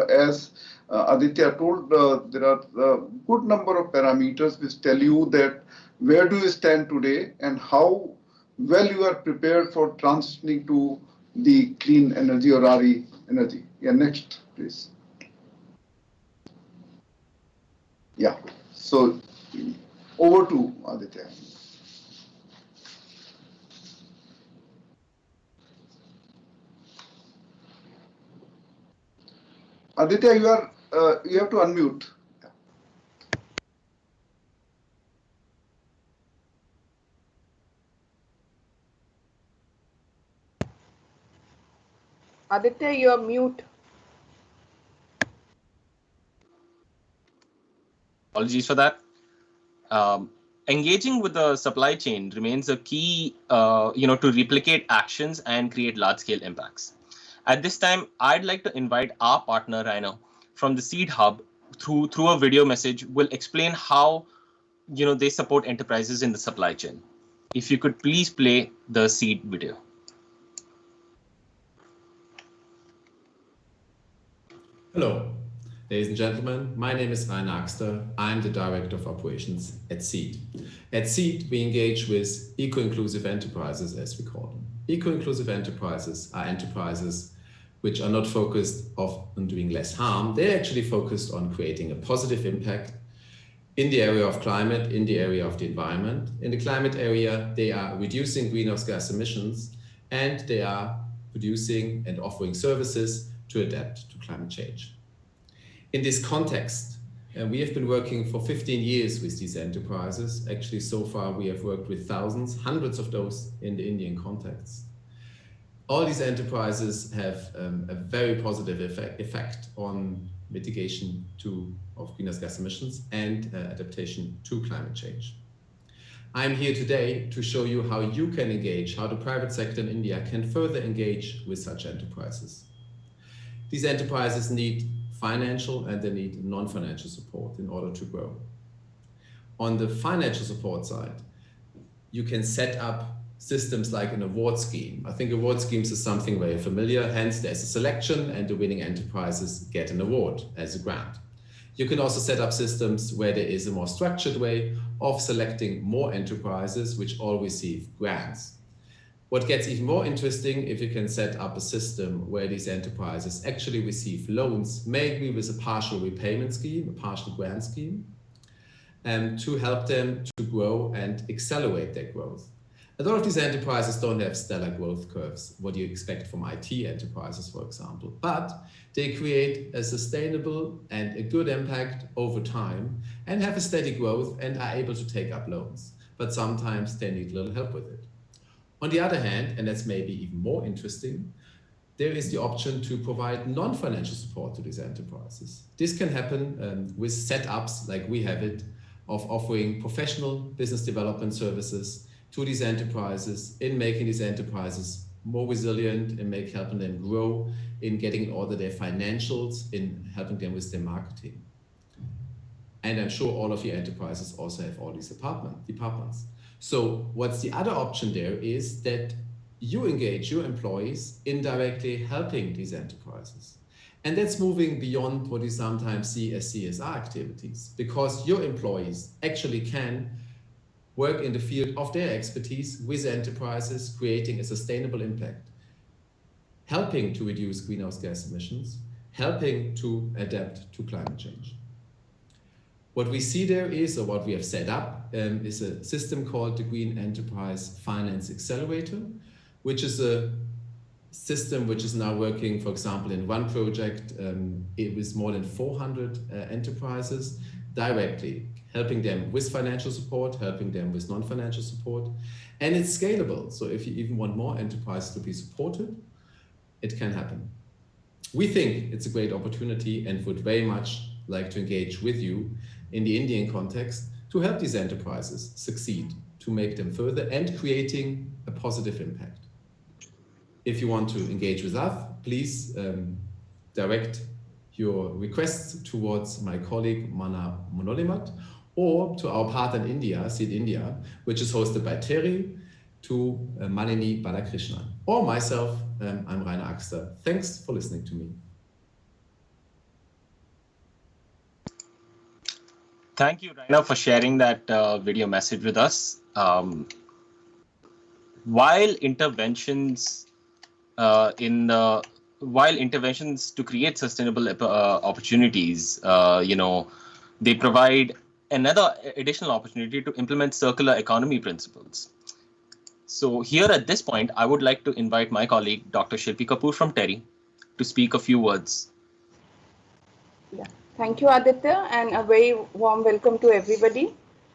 As Aditya told, there are a good number of parameters which tell you that where do you stand today and how well you are prepared for transitioning to the clean energy or RE energy. Yeah, next, please. Yeah, so over to Aditya. Aditya, you have to unmute. Aditya, you are mute. Apologies for that. Engaging with the supply chain remains a key, to replicate actions and create large-scale impacts. At this time, I'd like to invite our partner, Rhino, from the Seed Hub, through a video message, will explain how, they support enterprises in the supply chain. If you could please play the Seed video. Hello, ladies and gentlemen. My name is Ryan Axter. I'm the Director of Operations at Seed. At Seed, we engage with eco-inclusive enterprises, as we call them. Eco-inclusive enterprises are enterprises which are not focused on doing less harm. They're actually focused on creating a positive impact in the area of climate, in the area of the environment. In the climate area, they are reducing greenhouse gas emissions, and they are producing and offering services to adapt to climate change. In this context, we have been working for 15 years with these enterprises. Actually, so far we have worked with thousands, hundreds of those in the Indian context. All these enterprises have a very positive effect on mitigation of greenhouse gas emissions and adaptation to climate change. I'm here today to show you how you can engage, how the private sector in India can further engage with such enterprises. These enterprises need financial and they need non-financial support in order to grow. On the financial support side, you can set up systems like an award scheme. I think award schemes is something very familiar, hence there's a selection and the winning enterprises get an award as a grant. You can also set up systems where there is a more structured way of selecting more enterprises which all receive grants. What gets even more interesting if you can set up a system where these enterprises actually receive loans, maybe with a partial repayment scheme, a partial grant scheme, to help them to grow and accelerate their growth. A lot of these enterprises don't have stellar growth curves, what you expect from IT enterprises, for example, but they create a sustainable and a good impact over time and have a steady growth and are able to take up loans. But sometimes they need a little help with it. On the other hand, and that's maybe even more interesting, there is the option to provide non-financial support to these enterprises. This can happen with setups like we have it of offering professional business development services to these enterprises, in making these enterprises more resilient, in helping them grow, in getting in order their financials, in helping them with their marketing. And I'm sure all of your enterprises also have all these departments. So what's the other option there is that you engage your employees indirectly helping these enterprises. And that's moving beyond what you sometimes see as CSR activities, because your employees actually can work in the field of their expertise with enterprises, creating a sustainable impact, helping to reduce greenhouse gas emissions, helping to adapt to climate change. What we see there is, or what we have set up, is a system called the Green Enterprise Finance Accelerator, which is a system which is now working, for example, in one project with more than 400 enterprises directly, helping them with financial support, helping them with non-financial support. And it's scalable. So if you even want more enterprises to be supported, it can happen. We think it's a great opportunity and would very much like to engage with you in the Indian context to help these enterprises succeed, to make them further and creating a positive impact. If you want to engage with us, please direct your requests towards my colleague Mana Monolimat or to our partner in India, Seed India, which is hosted by Terry, to Manini Balakrishnan, or myself, I'm Rainer Axter. Thanks for listening to me. Thank you, Rainer, for sharing that video message with us. While interventions to create sustainable opportunities, they provide another additional opportunity to implement circular economy principles. So here at this point, I would like to invite my colleague, Dr. Shilpi Kapoor from TERI, to speak a few words. Yeah. Thank you, Aditya, and a very warm welcome to everybody.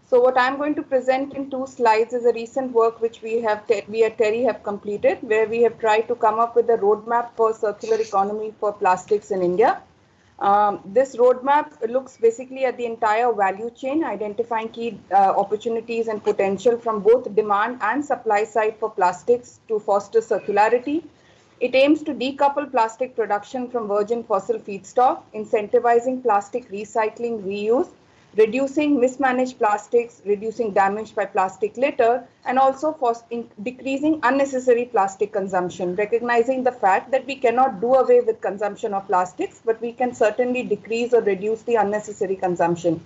So what I'm going to present in 2 slides is a recent work which we at TERI have completed, where we have tried to come up with a roadmap for circular economy for plastics in India. This roadmap looks basically at the entire value chain, identifying key opportunities and potential from both demand and supply side for plastics to foster circularity. It aims to decouple plastic production from virgin fossil feedstock, incentivizing plastic recycling, reuse, reducing mismanaged plastics, reducing damage by plastic litter, and also decreasing unnecessary plastic consumption, recognizing the fact that we cannot do away with consumption of plastics, but we can certainly decrease or reduce the unnecessary consumption.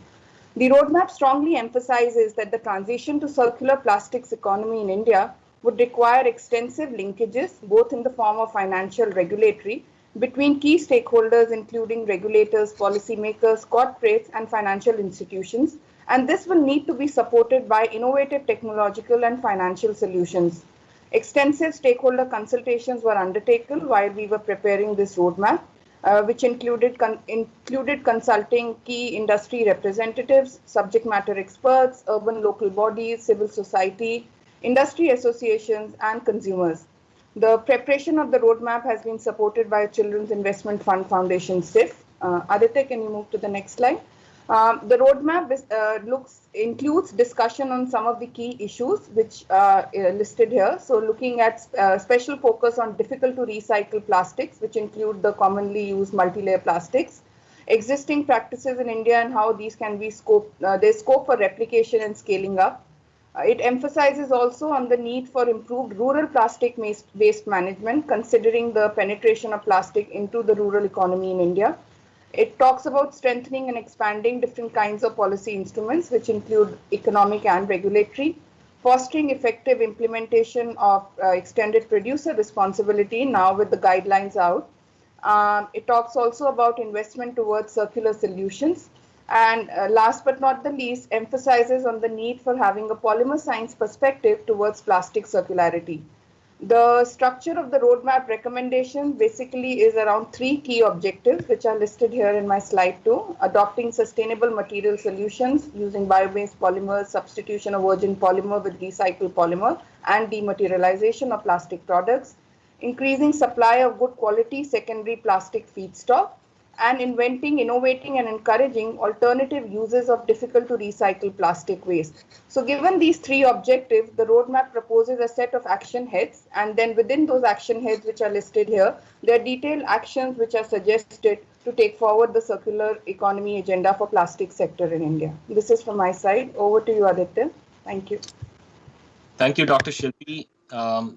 The roadmap strongly emphasizes that the transition to circular plastics economy in India would require extensive linkages, both in the form of financial regulatory, between key stakeholders, including regulators, policymakers, corporates, and financial institutions. And this will need to be supported by innovative technological and financial solutions. Extensive stakeholder consultations were undertaken while we were preparing this roadmap, which included consulting key industry representatives, subject matter experts, urban local bodies, civil society, industry associations, and consumers. The preparation of the roadmap has been supported by Children's Investment Fund Foundation, SIF. Aditya, can you move to the next slide? The roadmap includes discussion on some of the key issues which are listed here. So looking at special focus on difficult to recycle plastics, which include the commonly used multi-layer plastics, existing practices in India and how these can be there's scope for replication and scaling up. It emphasizes also on the need for improved rural plastic waste management, considering the penetration of plastic into the rural economy in India. It talks about strengthening and expanding different kinds of policy instruments, which include economic and regulatory, fostering effective implementation of extended producer responsibility now with the guidelines out. It talks also about investment towards circular solutions. And last but not the least, emphasizes on the need for having a polymer science perspective towards plastic circularity. The structure of the roadmap recommendation basically is around 3 key objectives, which are listed here in my slide 2. Adopting sustainable material solutions using bio-based polymers, substitution of virgin polymer with recycled polymer, and dematerialization of plastic products. Increasing supply of good quality secondary plastic feedstock. and inventing, innovating, and encouraging alternative uses of difficult to recycle plastic waste. So given these three objectives, the roadmap proposes a set of action heads, and then within those action heads which are listed here, there are detailed actions which are suggested to take forward the circular economy agenda for plastic sector in India. This is from my side. Over to you, Aditya. Thank you. Thank you, Dr. Shilpi.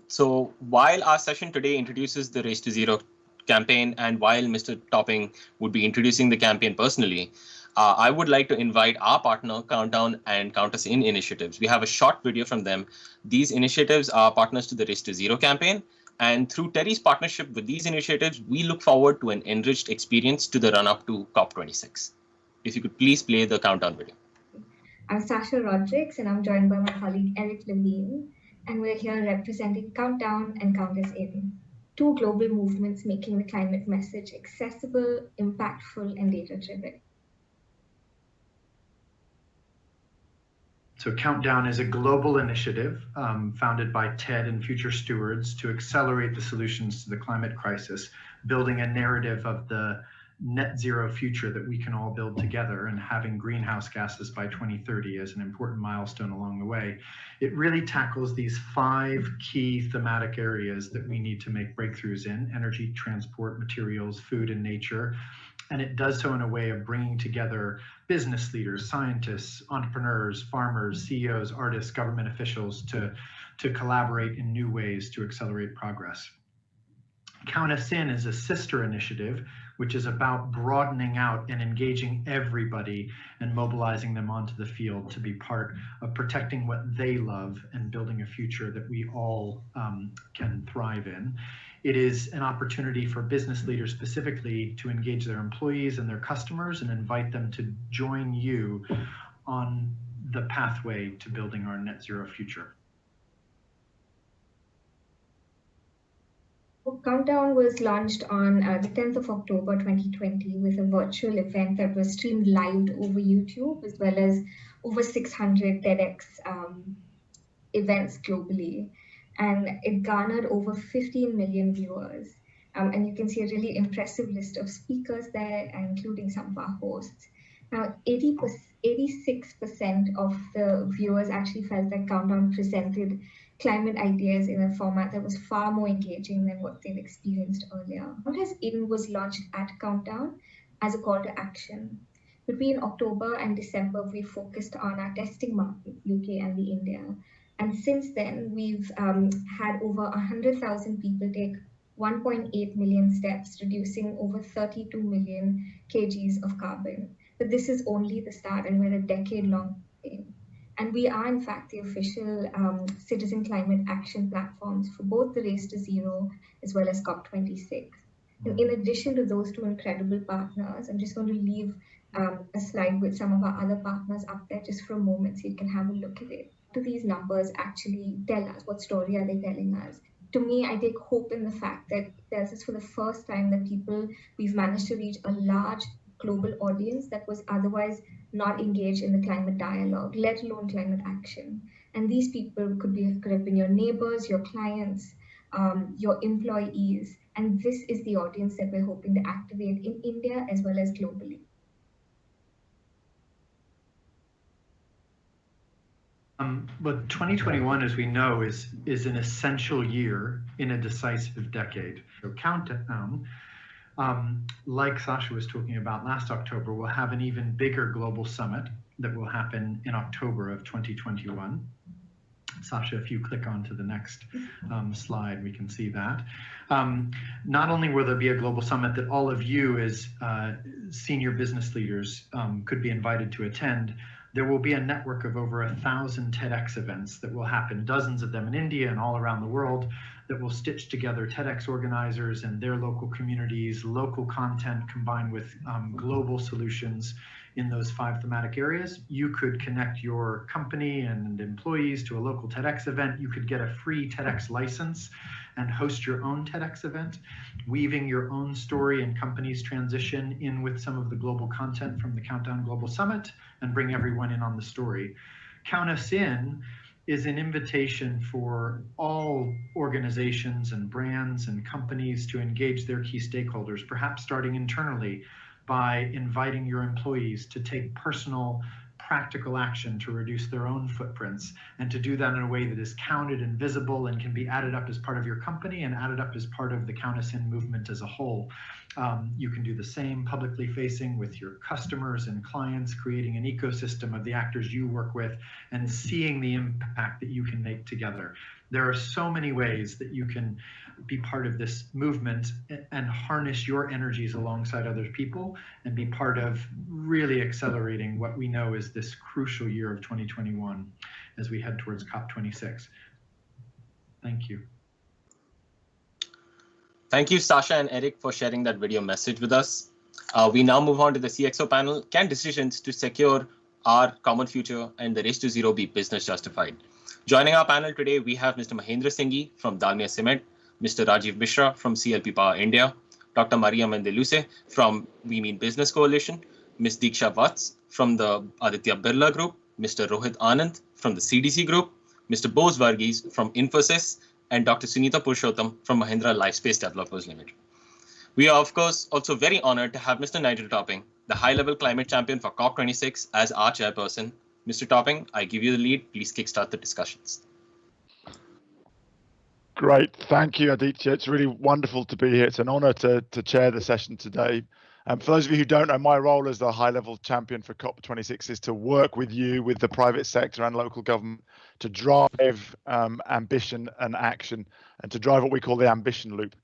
So while our session today introduces the Race to Zero campaign, and while Mr. Topping would be introducing the campaign personally, I would like to invite our partner, Countdown and Count Us In initiatives. We have a short video from them. These initiatives are partners to the Race to Zero campaign. And through Terry's partnership with these initiatives, we look forward to an enriched experience to the run-up to COP26. If you could please play the Countdown video. I'm Sasha Rodrigues, and I'm joined by my colleague Eric Levine, and we're here representing Countdown and Count Us In, two global movements making the climate message accessible, impactful, and data-driven. So Countdown is a global initiative founded by TED and Future Stewards to accelerate the solutions to the climate crisis, building a narrative of the net zero future that we can all build together, and having greenhouse gases by 2030 as an important milestone along the way. It really tackles these 5 key thematic areas that we need to make breakthroughs in: energy, transport, materials, food, and nature. And it does so in a way of bringing together business leaders, scientists, entrepreneurs, farmers, CEOs, artists, government officials to collaborate in new ways to accelerate progress. Count Us In is a sister initiative, which is about broadening out and engaging everybody and mobilizing them onto the field to be part of protecting what they love and building a future that we all can thrive in. It is an opportunity for business leaders specifically to engage their employees and their customers and invite them to join you on the pathway to building our net zero future. Countdown was launched on the 10th of October 2020 with a virtual event that was streamed live over YouTube, as well as over 600 TEDx events globally. And it garnered over 15 million viewers. And you can see a really impressive list of speakers there, including some of our hosts. Now, 86% of the viewers actually felt that Countdown presented climate ideas in a format that was far more engaging than what they've experienced earlier. Count Us In was launched at Countdown as a call to action. Between October and December, we focused on our testing market, UK and the India. And since then, we've had over 100,000 people take 1.8 million steps, reducing over 32 million kgs of carbon. But this is only the start, and we're a decade-long campaign. And we are, in fact, the official citizen climate action platforms for both the Race to Zero as well as COP26. And in addition to those two incredible partners, I'm just going to leave a slide with some of our other partners up there just for a moment so you can have a look at it. Do these numbers actually tell us? What story are they telling us? To me, I take hope in the fact that this is for the first time that we've managed to reach a large global audience that was otherwise not engaged in the climate dialogue, let alone climate action. And these people could have been your neighbors, your clients, your employees. And this is the audience that we're hoping to activate in India as well as globally. But 2021, as we know, is an essential year in a decisive decade. So Countdown, like Sasha was talking about last October, will have an even bigger global summit that will happen in October of 2021. Sasha, if you click on to the next slide, we can see that. Not only will there be a global summit that all of you as senior business leaders could be invited to attend, there will be a network of over 1,000 TEDx events that will happen, dozens of them in India and all around the world, that will stitch together TEDx organizers and their local communities, local content combined with global solutions in those 5 thematic areas. You could connect your company and employees to a local TEDx event. You could get a free TEDx license and host your own TEDx event, weaving your own story and company's transition in with some of the global content from the Countdown Global Summit and bring everyone in on the story. Count Us In is an invitation for all organizations and brands and companies to engage their key stakeholders, perhaps starting internally by inviting your employees to take personal, practical action to reduce their own footprints, and to do that in a way that is counted and visible and can be added up as part of your company and added up as part of the Count Us In movement as a whole. You can do the same publicly facing with your customers and clients, creating an ecosystem of the actors you work with and seeing the impact that you can make together. There are so many ways that you can be part of this movement and harness your energies alongside other people and be part of really accelerating what we know is this crucial year of 2021 as we head towards COP26. Thank you. Thank you, Sasha and Eric, for sharing that video message with us. We now move on to the CXO panel. Can decisions to secure our common future and the race to zero be business justified? Joining our panel today, we have Mr. Mahendra Singhi from Dalmia Cement, Mr. Rajiv Mishra from CLP Power India, Dr. Maria Mendeluse from We Mean Business Coalition, Ms. Diksha Vats from the Aditya Birla Group, Mr. Rohit Anand from the CDC Group, Mr. Bose Varghese from Infosys, and Dr. Sunita Purushottam from Mahindra Lifespace Developers Limited. We are, of course, also very honored to have Mr. Nigel Topping, the high-level climate champion for COP26, as our chairperson. Mr. Topping, I give you the lead. Please kickstart the discussions. Great. Thank you, Aditya. It's really wonderful to be here. It's an honor to chair the session today. For those of you who don't know, my role as the high-level champion for COP26 is to work with you, with the private sector and local government, to drive ambition and action, and to drive what we call the ambition loop.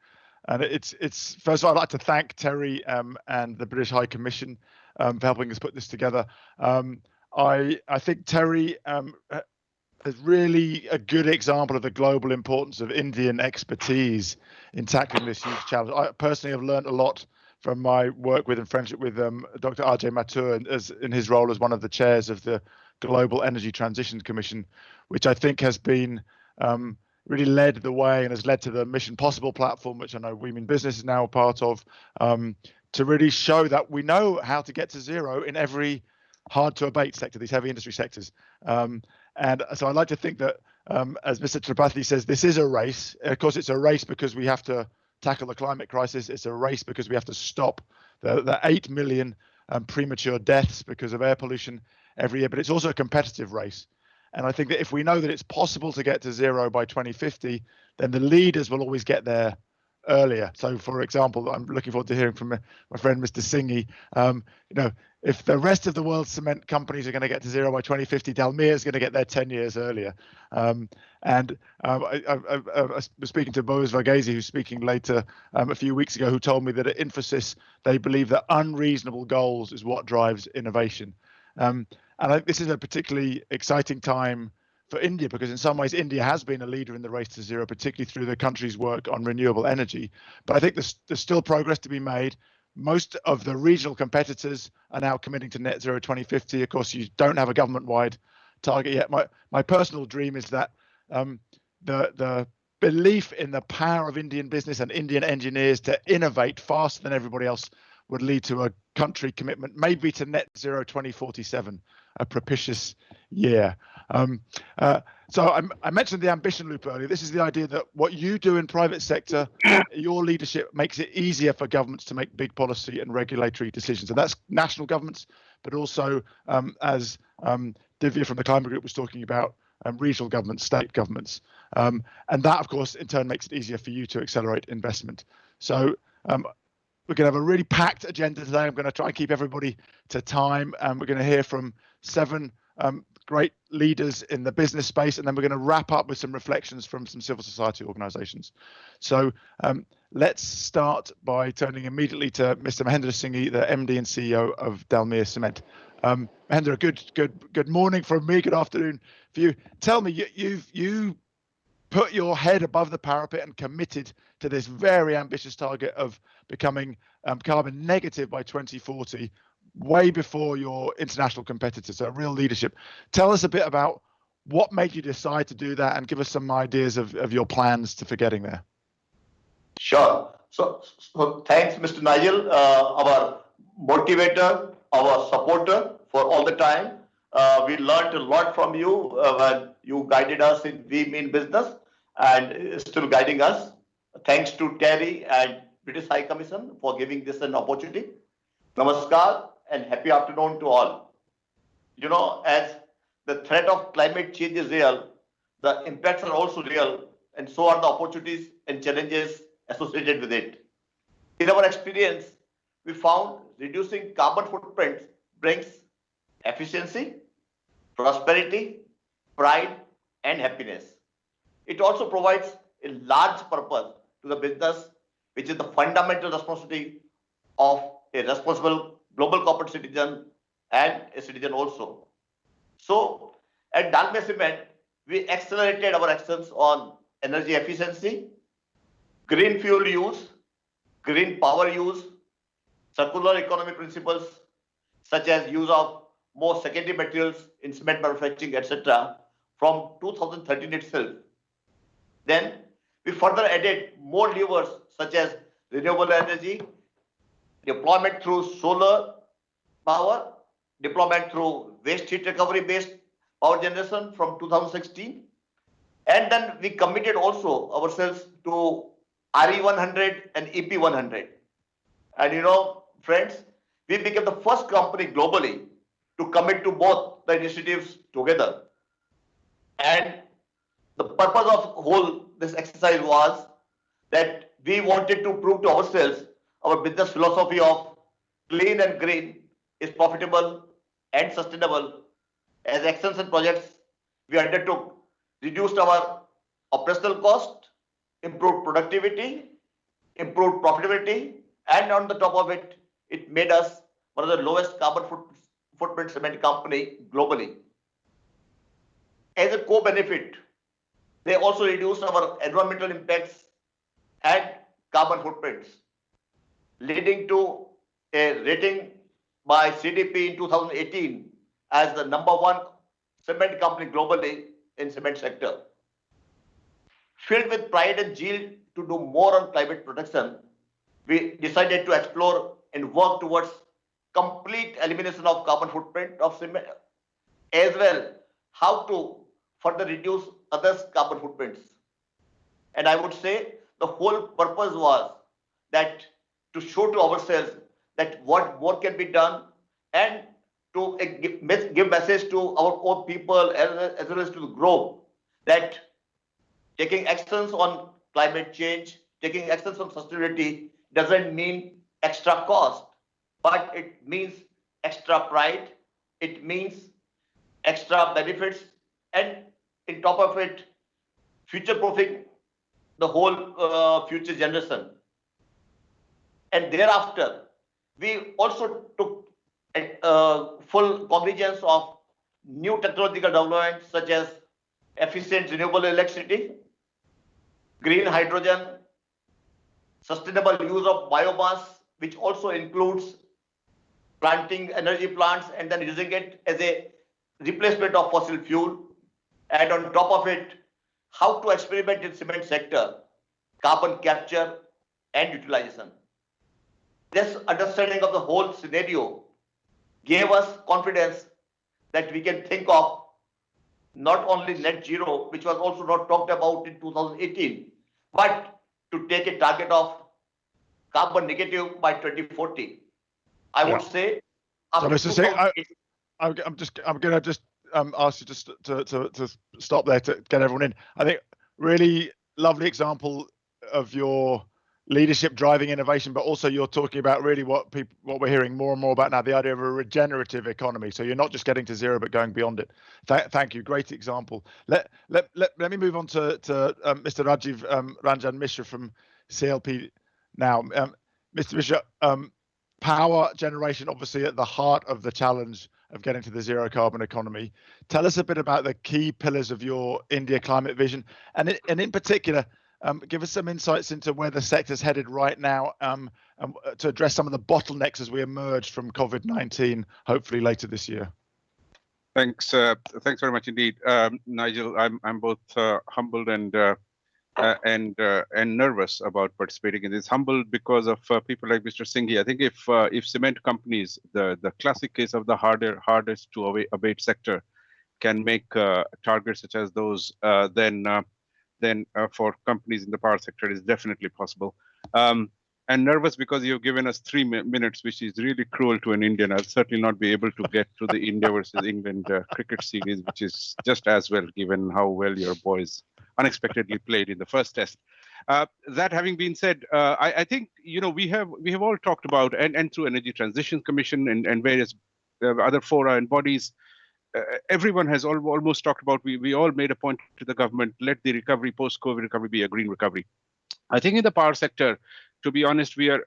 And it's first of all, I'd like to thank Terry and the British High Commission for helping us put this together. I think Terry is really a good example of the global importance of Indian expertise in tackling this huge challenge. I personally have learned a lot from my work with and friendship with Dr. Ajay Mathur in his role as one of the chairs of the Global Energy Transition Commission, which I think has been really led the way and has led to the Mission Possible platform, which I know We Mean Business is now a part of, to really show that we know how to get to zero in every hard to abate sector, these heavy industry sectors. And so I'd like to think that, as Mr. Tripathi says, this is a race. Of course, it's a race because we have to tackle the climate crisis. It's a race because we have to stop the 8 million premature deaths because of air pollution every year. But it's also a competitive race. And I think that if we know that it's possible to get to zero by 2050, then the leaders will always get there earlier. So, for example, I'm looking forward to hearing from my friend Mr. Singhi. If the rest of the world's cement companies are going to get to zero by 2050, Dalmia is going to get there 10 years earlier. I was speaking to Bose Varghese, who's speaking later a few weeks ago, who told me that at Infosys, they believe that unreasonable goals is what drives innovation. And I think this is a particularly exciting time for India, because in some ways India has been a leader in the race to zero, particularly through the country's work on renewable energy. But I think there's still progress to be made. Most of the regional competitors are now committing to net zero 2050. Of course, you don't have a government-wide target yet. My personal dream is that the belief in the power of Indian business and Indian engineers to innovate faster than everybody else would lead to a country commitment, maybe to net zero 2047, a propitious year. So I mentioned the ambition loop earlier. This is the idea that what you do in private sector, your leadership makes it easier for governments to make big policy and regulatory decisions. And that's national governments, but also, as Divya from the Climate Group was talking about, regional governments, state governments. And that, of course, in turn makes it easier for you to accelerate investment. So we're going to have a really packed agenda today. I'm going to try and keep everybody to time. And we're going to hear from 7 great leaders in the business space, and then we're going to wrap up with some reflections from some civil society organizations. So let's start by turning immediately to Mr. Mahendra Singhi, the MD and CEO of Dalmia Cement. Mahendra, good morning from me, good afternoon for you. Tell me, you put your head above the parapet and committed to this very ambitious target of becoming carbon negative by 2040, way before your international competitors, so real leadership. Tell us a bit about what made you decide to do that, and give us some ideas of your plans for getting there. Sure. So thanks, Mr. Nigel, our motivator, our supporter for all the time. We learned a lot from you when you guided us in We Mean Business, and still guiding us. Thanks to Terry and British High Commission for giving this an opportunity. Namaskar and happy afternoon to all. You know, as the threat of climate change is real, the impacts are also real, and so are the opportunities and challenges associated with it. In our experience, we found reducing carbon footprints brings efficiency, prosperity, pride, and happiness. It also provides a large purpose to the business, which is the fundamental responsibility of a responsible global corporate citizen and a citizen also. So at Dalmia Cement, we accelerated our actions on energy efficiency, green fuel use, green power use, circular economy principles such as use of more secondary materials in cement manufacturing, etc. from 2013 itself. Then we further added more levers such as renewable energy, deployment through solar power, deployment through waste heat recovery based power generation from 2016. And then we committed also ourselves to RE100 and EP100. And you know, friends, we became the first company globally to commit to both the initiatives together. And the purpose of whole this exercise was that we wanted to prove to ourselves our business philosophy of clean and green is profitable and sustainable. As actions and projects we undertook reduced our operational cost, improved productivity, improved profitability, and on the top of it, it made us one of the lowest carbon footprint cement company globally. As a co-benefit, they also reduced our environmental impacts and carbon footprints, leading to a rating by CDP in 2018 as the #1 cement company globally in cement sector. Filled with pride and zeal to do more on climate protection, we decided to explore and work towards complete elimination of carbon footprint of cement, as well how to further reduce others' carbon footprints. And I would say the whole purpose was that to show to ourselves that what more can be done and to give message to our own people as well as to the globe that taking actions on climate change, taking actions on sustainability doesn't mean extra cost, but it means extra pride, it means extra benefits, and in top of it, future proofing the whole future generation. And thereafter, we also took full cognizance of new technological developments such as efficient renewable electricity, green hydrogen, sustainable use of biomass, which also includes planting energy plants and then using it as a replacement of fossil fuel. And on top of it, how to experiment in cement sector, carbon capture and utilization. This understanding of the whole scenario gave us confidence that we can think of not only net zero, which was also not talked about in 2018, but to take a target of carbon negative by 2040. I would say. So, Mr. Singh, I'm going to just ask you just to stop there to get everyone in. I think really lovely example of your leadership driving innovation, but also you're talking about really what we're hearing more and more about now, the idea of a regenerative economy. So you're not just getting to zero, but going beyond it. Thank you. Great example. Let me move on to Mr. Rajiv Ranjan Mishra from CLP now. Mr. Mishra, power generation obviously at the heart of the challenge of getting to the zero carbon economy. Tell us a bit about the key pillars of your India climate vision, and in particular, give us some insights into where the sector's headed right now, to address some of the bottlenecks as we emerge from COVID-19, hopefully later this year. Thanks very much indeed, Nigel. I'm both humbled and nervous about participating in this. Humbled because of people like Mr. Singhi. I think if cement companies, the classic case of the hardest to abate sector, can make targets such as those, then for companies in the power sector, it is definitely possible. and nervous because you've given us 3 minutes, which is really cruel to an Indian. I'll certainly not be able to get to the India versus England cricket series, which is just as well, given how well your boys unexpectedly played in the first test. That having been said, I think we have all talked about and through Energy Transition Commission and various other fora and bodies. Everyone has almost talked about. We all made a point to the government: let the recovery, post-COVID recovery, be a green recovery. I think in the power sector, to be honest, we are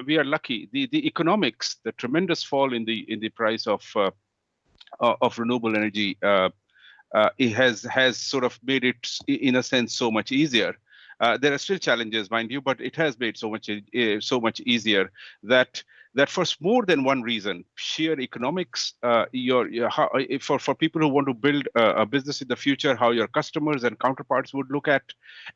we are lucky. The economics, the tremendous fall in the price of renewable energy, it has sort of made it, in a sense, so much easier. There are still challenges, mind you, but it has made so much easier that for more than one reason, sheer economics, for people who want to build a business in the future, how your customers and counterparts would look at,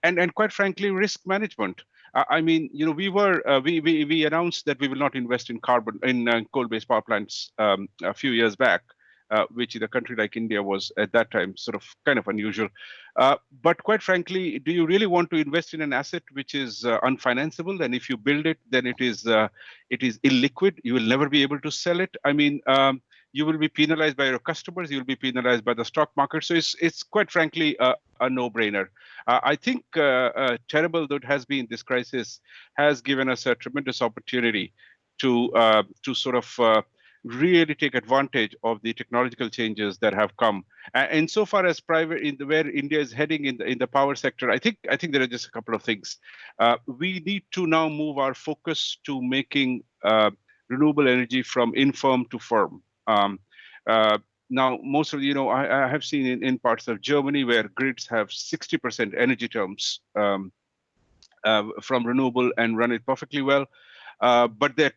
and quite frankly, risk management. I mean, we announced that we will not invest in coal-based power plants a few years back. Which in a country like India was at that time sort of kind of unusual. But quite frankly, do you really want to invest in an asset which is unfinanceable? And if you build it, then it is illiquid. You will never be able to sell it. I mean, you will be penalized by your customers. You will be penalized by the stock market. So it's quite frankly a no-brainer. I think terrible though it has been, this crisis has given us a tremendous opportunity to sort of really take advantage of the technological changes that have come. And so far as where India is heading in the power sector, I think there are just a couple of things. We need to now move our focus to making renewable energy from infirm to firm. Now, most of I have seen in parts of Germany where grids have 60% energy terms from renewable and run it perfectly well, but that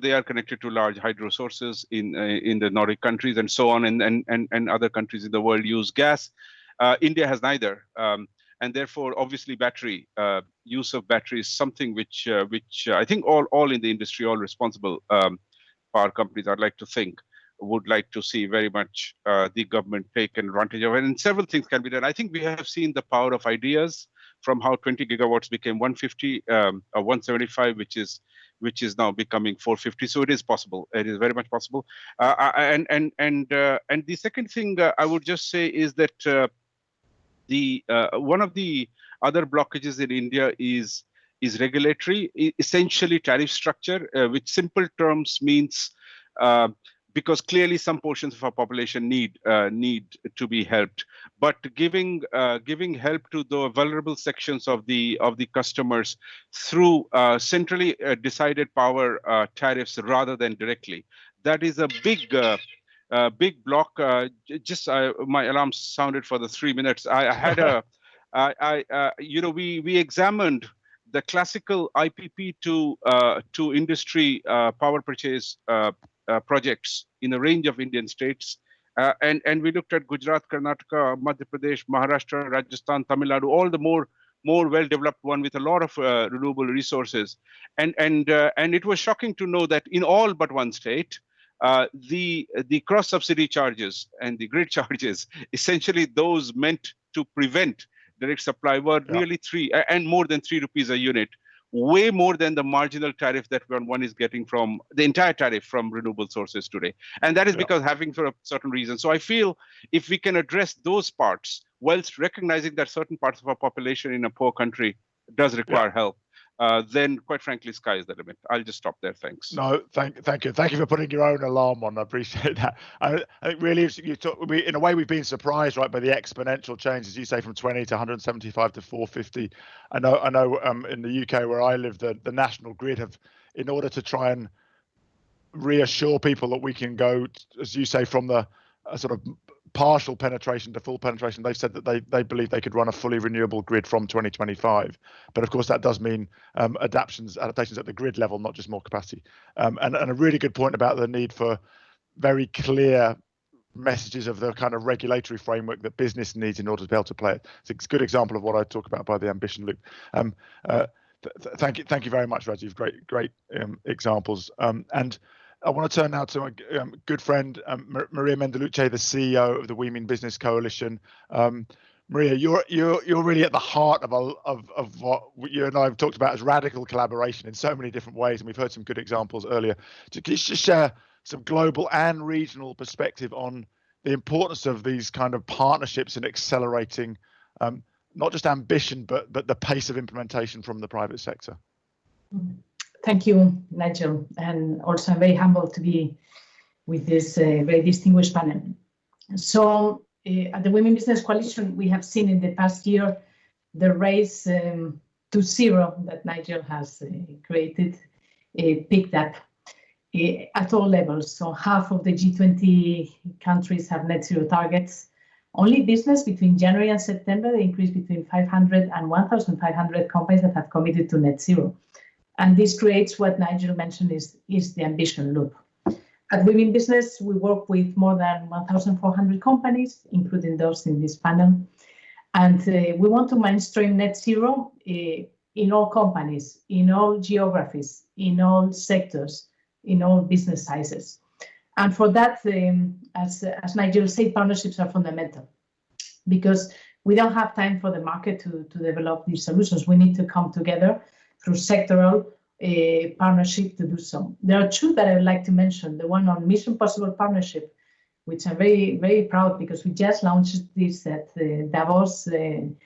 they are connected to large hydro sources in the Nordic countries and so on, and other countries in the world use gas. India has neither, and therefore, obviously, use of battery is something which I think all in the industry, all responsible power companies, I'd like to think, would like to see very much the government take advantage of it. And several things can be done. I think we have seen the power of ideas, from how 20 gigawatts became 150 or 175, which is now becoming 450. So it is possible. It is very much possible. And the second thing I would just say is that one of the other blockages in India is regulatory, essentially tariff structure, which simple terms means because clearly some portions of our population need to be helped, but giving help to the vulnerable sections of the customers through centrally decided power tariffs rather than directly. That is a big block. My alarm sounded for the 3 minutes. I had we examined the classical IPP to industry power purchase projects in a range of Indian states. And we looked at Gujarat, Karnataka, Madhya Pradesh, Maharashtra, Rajasthan, Tamil Nadu, all the more well-developed one with a lot of renewable resources. And it was shocking to know that in all but one state, the cross-subsidy charges and the grid charges, essentially those meant to prevent direct supply, were nearly more than 3 rupees a unit, way more than the marginal tariff that one is getting from the entire tariff from renewable sources today. And that is because having for a certain reason. So I feel if we can address those parts whilst recognizing that certain parts of our population in a poor country does require help, then quite frankly, sky is the limit. I'll just stop there. Thanks. No, thank you for putting your own alarm on. I appreciate that. I think really, in a way, we've been surprised, right, by the exponential change, as you say, from 20 to 175 to 450. I know in the UK where I live, the national grid have, in order to try and reassure people that we can go, as you say, from the sort of partial penetration to full penetration, they've said that they believe they could run a fully renewable grid from 2025. But of course, that does mean adaptations at the grid level, not just more capacity. And a really good point about the need for very clear messages of the kind of regulatory framework that business needs in order to be able to play it. It's a good example of what I talk about by the ambition loop. Thank you very much, Rajiv. Great examples. And I want to turn now to my good friend, Maria Mendeluce, the CEO of the We Mean Business Coalition. Maria, you're really at the heart of what you and I have talked about as radical collaboration in so many different ways, and we've heard some good examples earlier. So can you just share some global and regional perspective on the importance of these kind of partnerships in accelerating not just ambition but the pace of implementation from the private sector? Thank you, Nigel, and also I'm very humbled to be with this very distinguished panel. So at the Women Business Coalition, we have seen in the past year the race to zero that Nigel has created picked up at all levels. So half of the G20 countries have net zero targets. Only business between January and September, they increased between 500 and 1,500 companies that have committed to net zero. And this creates what Nigel mentioned is the ambition loop. At Women Business, we work with more than 1,400 companies, including those in this panel. And we want to mainstream net zero in all companies, in all geographies, in all sectors, in all business sizes. And for that, as Nigel said, partnerships are fundamental because we don't have time for the market to develop these solutions. We need to come together through sectoral partnership to do so. There are two that I would like to mention. The one on Mission Possible Partnership, which I'm very, very proud because we just launched this at Davos, and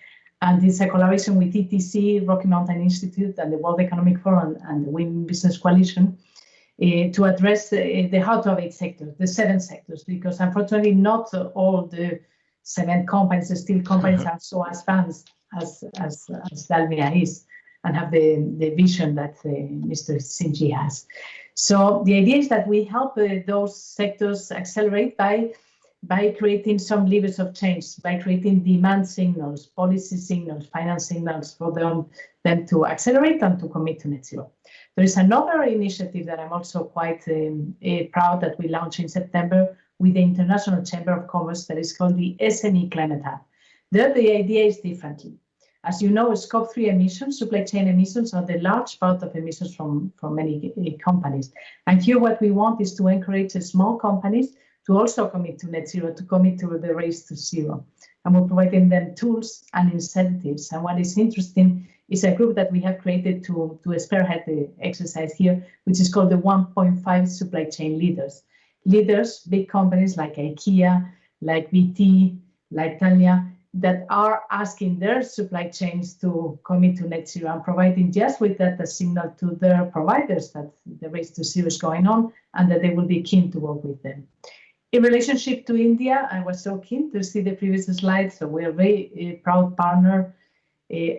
it's a collaboration with ETC, Rocky Mountain Institute, and the World Economic Forum and the Women Business Coalition to address the hard-to-abate sectors, the 7 sectors, because unfortunately not all the cement companies, the steel companies are so advanced as Dalmia is, and have the vision that Mr. Singhi has. So the idea is that we help those sectors accelerate by creating some levers of change, by creating demand signals, policy signals, finance signals for them to accelerate and to commit to net zero. There is another initiative that I'm also quite proud that we launched in September with the International Chamber of Commerce that is called the SME Climate Hub. There, the idea is differently. As you know, Scope 3 emissions, supply chain emissions, are the large part of emissions from many companies. And here what we want is to encourage small companies to also commit to net zero, to commit to the race to zero. And we're providing them tools and incentives. And what is interesting is a group that we have created to spearhead the exercise here, which is called the 1.5 Supply Chain Leaders. Leaders, big companies like IKEA, like BT, like Tanya, that are asking their supply chains to commit to net zero and providing just with that a signal to their providers that the race to zero is going on and that they will be keen to work with them. In relationship to India, I was so keen to see the previous slide. So we're a very proud partner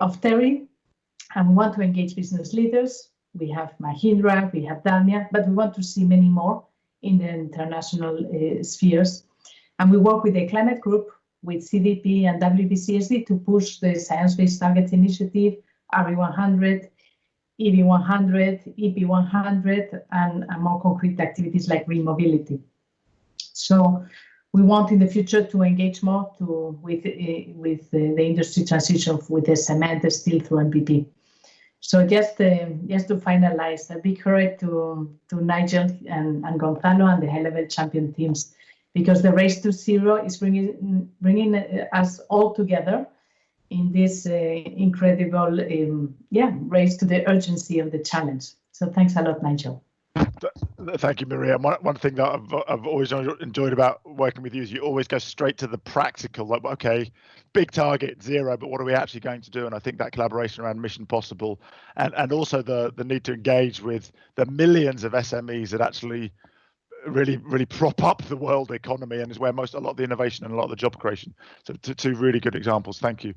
of TERI, and we want to engage business leaders. We have Mahindra, we have Dalmia, but we want to see many more in the international spheres. And we work with the climate group, with CDP and WBCSD to push the Science-Based Targets Initiative, RE100, EV100, EP100, and more concrete activities like green mobility. So we want in the future to engage more with the industry transition with the cement, the steel through MPP. So just to finalize, a big credit to Nigel and Gonzalo and the high-level champion teams, because the race to zero is bringing us all together in this incredible race to the urgency of the challenge. So thanks a lot, Nigel. Thank you, Maria. One thing that I've always enjoyed about working with you is you always go straight to the practical, like, okay, big target, zero, but what are we actually going to do? And I think that collaboration around Mission Possible and also the need to engage with the millions of SMEs that actually really prop up the world economy and is where a lot of the innovation and a lot of the job creation. So two really good examples. Thank you.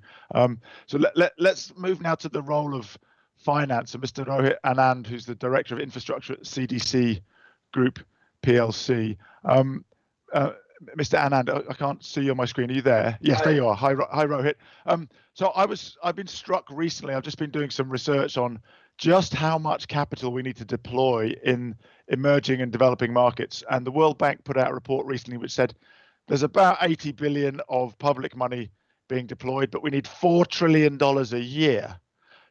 So let's move now to the role of finance and Mr. Rohit Anand, who's the Director of Infrastructure at CDC Group PLC. Mr. Anand, I can't see you on my screen. Are you there? Yes, there you are. Hi, Rohit. So I've been struck recently. I've just been doing some research on just how much capital we need to deploy in emerging and developing markets. And the World Bank put out a report recently which said there's about 80 billion of public money being deployed, but we need $4 trillion a year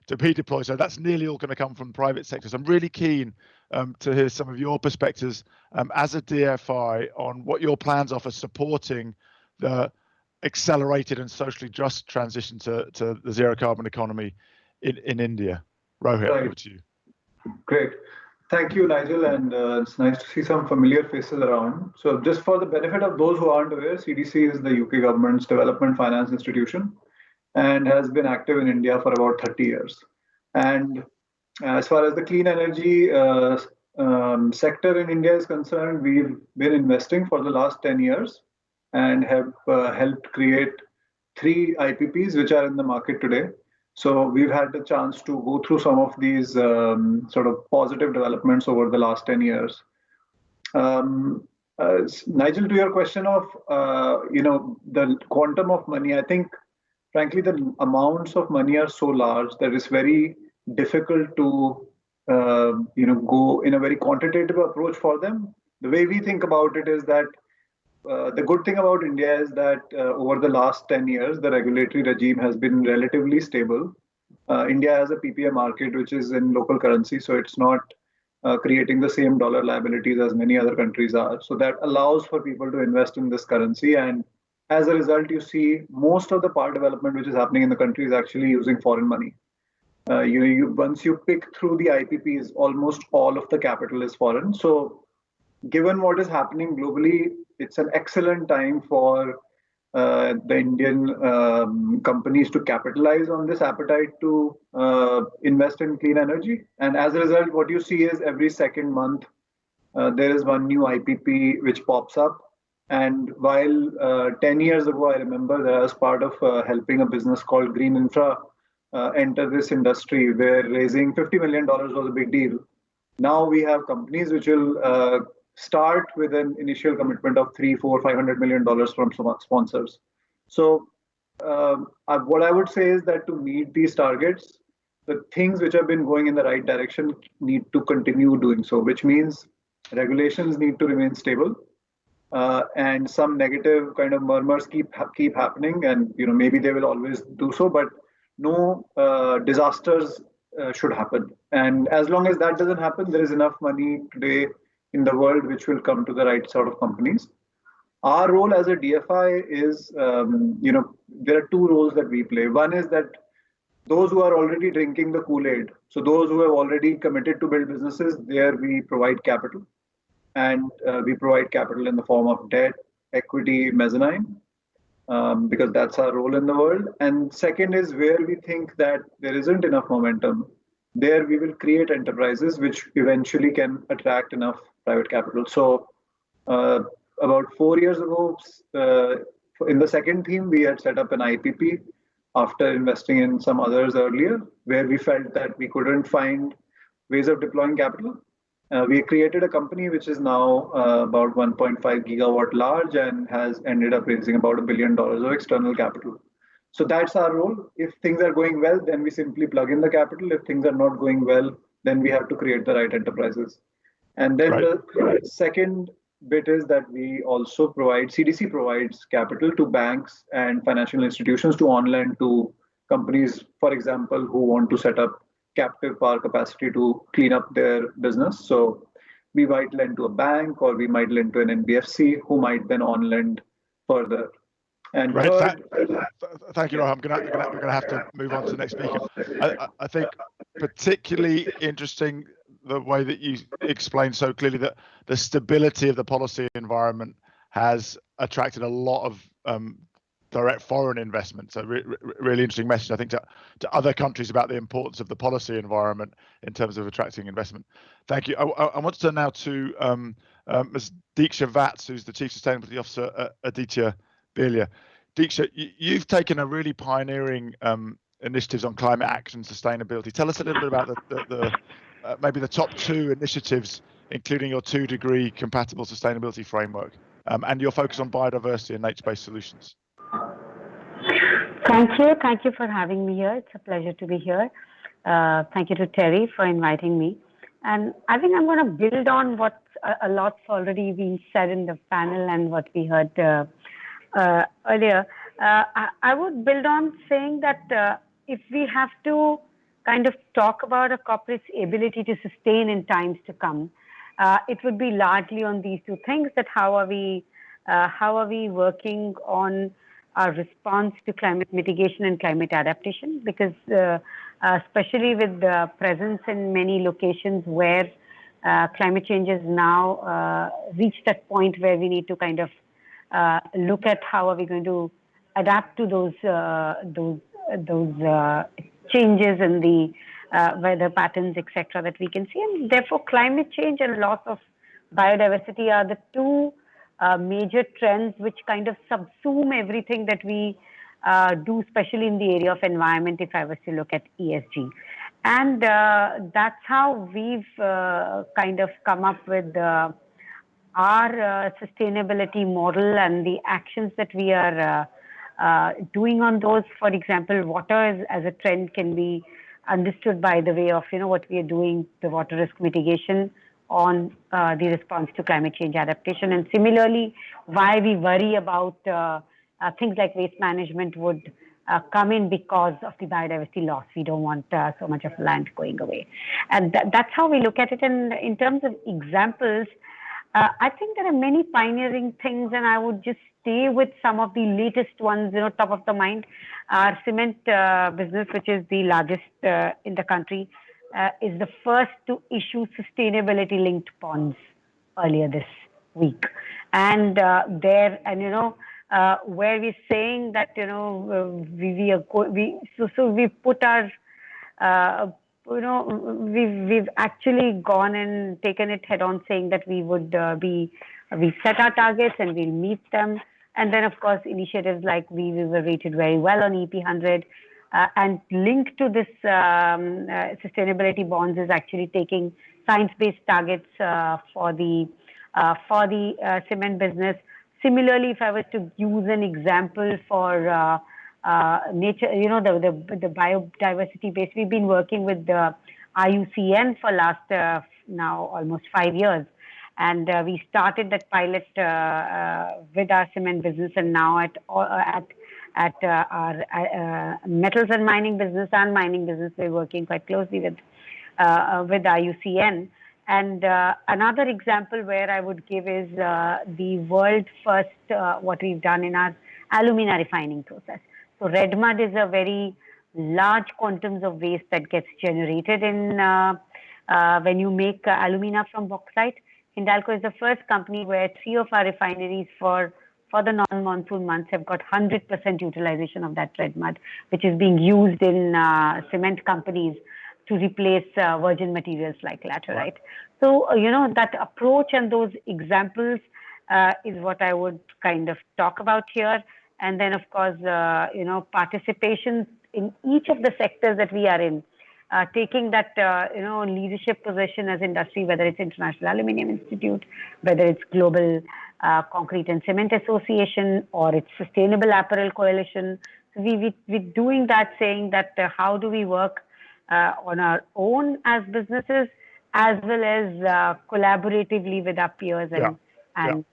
to be deployed. So that's nearly all going to come from private sectors. I'm really keen to hear some of your perspectives as a DFI on what your plans are for supporting the accelerated and socially just transition to the zero carbon economy in India? Rohit, over to you. Great. Thank you, Nigel, and it's nice to see some familiar faces around. So just for the benefit of those who aren't aware, CDC is the UK government's development finance institution and has been active in India for about 30 years. And as far as the clean energy sector in India is concerned, we've been investing for the last 10 years and have helped create 3 IPPs which are in the market today. So we've had the chance to go through some of these sort of positive developments over the last 10 years. Nigel, to your question of the quantum of money, I think frankly the amounts of money are so large that it's very difficult to go in a very quantitative approach for them. The way we think about it is that the good thing about India is that over the last 10 years, the regulatory regime has been relatively stable. India has a PPA market, which is in local currency, so it's not creating the same dollar liabilities as many other countries are. So that allows for people to invest in this currency. And as a result, you see most of the power development which is happening in the country is actually using foreign money. Once you pick through the IPPs, almost all of the capital is foreign. So given what is happening globally, it's an excellent time for the Indian companies to capitalize on this appetite to invest in clean energy. And as a result, what you see is every second month, there is one new IPP which pops up. And while 10 years ago, I remember that I was part of helping a business called Green Infra enter this industry, where raising $50 million was a big deal. Now we have companies which will start with an initial commitment of $300, $400, $500 million from some sponsors. So what I would say is that to meet these targets, the things which have been going in the right direction need to continue doing so, which means regulations need to remain stable. And some negative kind of murmurs keep happening, and maybe they will always do so, but no disasters should happen. And as long as that doesn't happen, there is enough money today in the world which will come to the right sort of companies. Our role as a DFI is, there are 2 roles that we play. One is that those who are already drinking the Kool-Aid, so those who have already committed to build businesses, there we provide capital. And we provide capital in the form of debt, equity, mezzanine, because that's our role in the world. And second is where we think that there isn't enough momentum. There we will create enterprises which eventually can attract enough private capital. So about 4 years ago, in the second theme, we had set up an IPP after investing in some others earlier, where we felt that we couldn't find ways of deploying capital. We created a company which is now about 1.5 gigawatt large and has ended up raising about $1 billion of external capital. So that's our role. If things are going well, then we simply plug in the capital. If things are not going well, then we have to create the right enterprises. And then the second bit is that we also CDC provides capital to banks and financial institutions to on-lend to companies, for example, who want to set up captive power capacity to clean up their business. So we might lend to a bank, or we might lend to an NBFC, who might then on-lend further. And third, thank you, Rohan. We're going to have to move on to the next speaker. I think particularly interesting the way that you explained so clearly that the stability of the policy environment has attracted a lot of direct foreign investment. So really interesting message, I think, to other countries about the importance of the policy environment in terms of attracting investment. Thank you. I want to turn now to Ms Diksha Vats, who's the Chief Sustainability Officer at Aditya Birla. Diksha, you've taken a really pioneering initiatives on climate action sustainability. Tell us a little bit about maybe the top 2 initiatives, including your 2-degree compatible sustainability framework, and your focus on biodiversity and nature-based solutions. Thank you for having me here. It's a pleasure to be here. Thank you to Terry for inviting me. And I think I'm going to build on what a lot's already been said in the panel and what we heard earlier. I would build on saying that if we have to kind of talk about a corporate's ability to sustain in times to come, it would be largely on these 2 things: that how are we working on our response to climate mitigation and climate adaptation, because especially with the presence in many locations where climate change has now reached that point where we need to kind of look at how are we going to adapt to those changes in the weather patterns, etc., that we can see. And therefore, climate change and loss of biodiversity are the two major trends which kind of subsume everything that we do, especially in the area of environment, if I was to look at ESG. And that's how we've kind of come up with our sustainability model and the actions that we are doing on those. For example, water as a trend can be understood by the way of, what we are doing, the water risk mitigation on the response to climate change adaptation. And similarly, why we worry about things like waste management would come in because of the biodiversity loss. We don't want so much of land going away. And that's how we look at it. And in terms of examples, I think there are many pioneering things, and I would just stay with some of the latest ones, top of the mind. Our cement business, which is the largest in the country, is the first to issue sustainability-linked bonds earlier this week. And where we're saying that, we put our, we've actually gone and taken it head on, saying that we would we set our targets and we'll meet them. And then, of course, initiatives like we were rated very well on EP 100. And linked to this sustainability bonds is actually taking science-based targets for the cement business. Similarly, if I was to use an example for nature, the biodiversity base, we've been working with the IUCN for last now almost 5 years. And we started that pilot with our cement business, and now at our metals and mining business we're working quite closely with IUCN. And another example where I would give is the world first, what we've done in our alumina refining process. So red mud is a very large quantums of waste that gets generated in when you make alumina from bauxite. Hindalco is the first company where 3 of our refineries for the non-monsoon months have got 100% utilization of that red mud, which is being used in cement companies to replace virgin materials like laterite. So, that approach and those examples is what I would kind of talk about here. And then, of course, participation in each of the sectors that we are in, taking that, leadership position as industry, whether it's International Aluminium Institute, whether it's Global Concrete and Cement Association, or it's Sustainable Apparel Coalition. So we're doing that, saying that how do we work on our own as businesses, as well as collaboratively with our peers and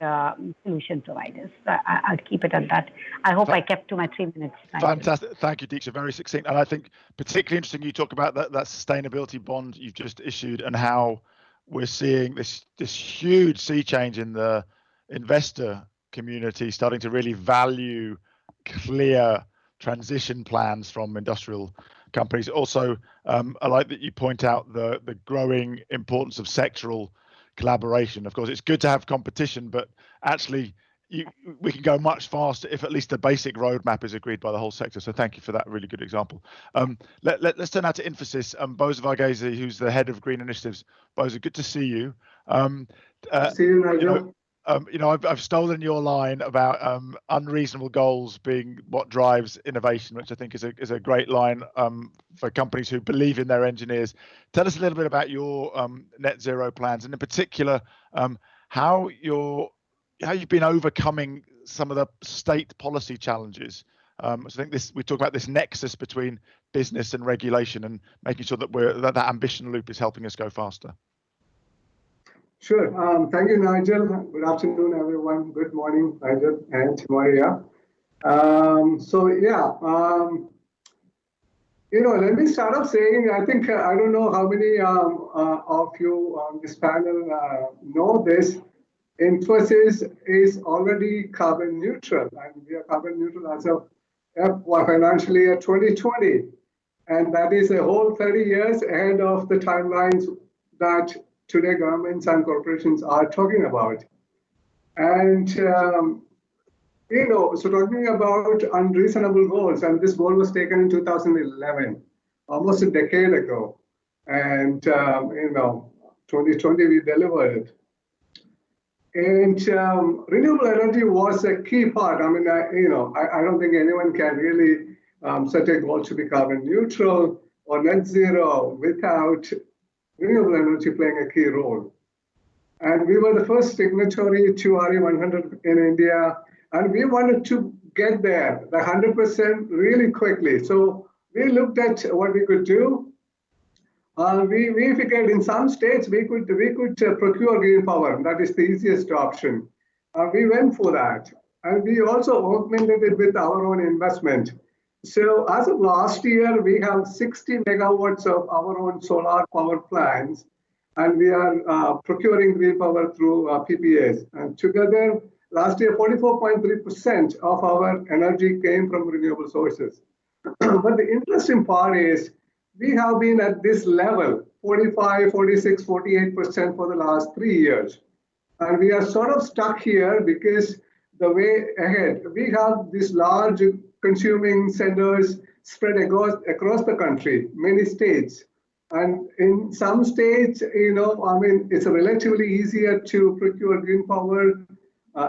solution providers. I'll keep it at that. I hope I kept to my 3 minutes. Fantastic. Thank you, Deeksha. Very succinct. And I think particularly interesting you talk about that sustainability bond you've just issued, and how we're seeing this huge sea change in the investor community starting to really value clear transition plans from industrial companies. Also, I like that you point out the growing importance of sectoral collaboration. Of course, it's good to have competition, but actually we can go much faster if at least the basic roadmap is agreed by the whole sector. So thank you for that really good example. Let's turn now to Infosys. Boza Varghese, who's the head of Green Initiatives. Boza, good to see you. See you, Nigel. I've stolen your line about unreasonable goals being what drives innovation, which I think is a great line for companies who believe in their engineers. Tell us a little bit about your net zero plans, and in particular, how you've been overcoming some of the state policy challenges. So I think we talk about this nexus between business and regulation, and making sure that that ambition loop is helping us go faster. Sure. Thank you, Nigel. Good afternoon, everyone. Good morning, Nigel and Maria. Let me start off saying, I think, I don't know how many of you on this panel know this. Infosys is already carbon neutral, and we are carbon neutral as of financial year 2020. And that is a whole 30 years ahead of the timelines that today governments and corporations are talking about. And, so talking about unreasonable goals, and this goal was taken in 2011, almost a decade ago. And, 2020, we delivered it. And renewable energy was a key part. I mean, I don't think anyone can really set a goal to be carbon neutral or net zero without renewable energy playing a key role. And we were the first signatory to RE100 in India, and we wanted to get there, the 100% really quickly. So we looked at what we could do. We figured in some states we could procure green power. That is the easiest option. We went for that, and we also augmented it with our own investment. So as of last year, we have 60 megawatts of our own solar power plants, and we are procuring green power through PPAs. And together, last year, 44.3% of our energy came from renewable sources. But the interesting part is we have been at this level, 45, 46, 48% for the last 3 years. And we are sort of stuck here because the way ahead, we have these large consuming centers spread across the country, many states. And in some states, it's relatively easier to procure green power.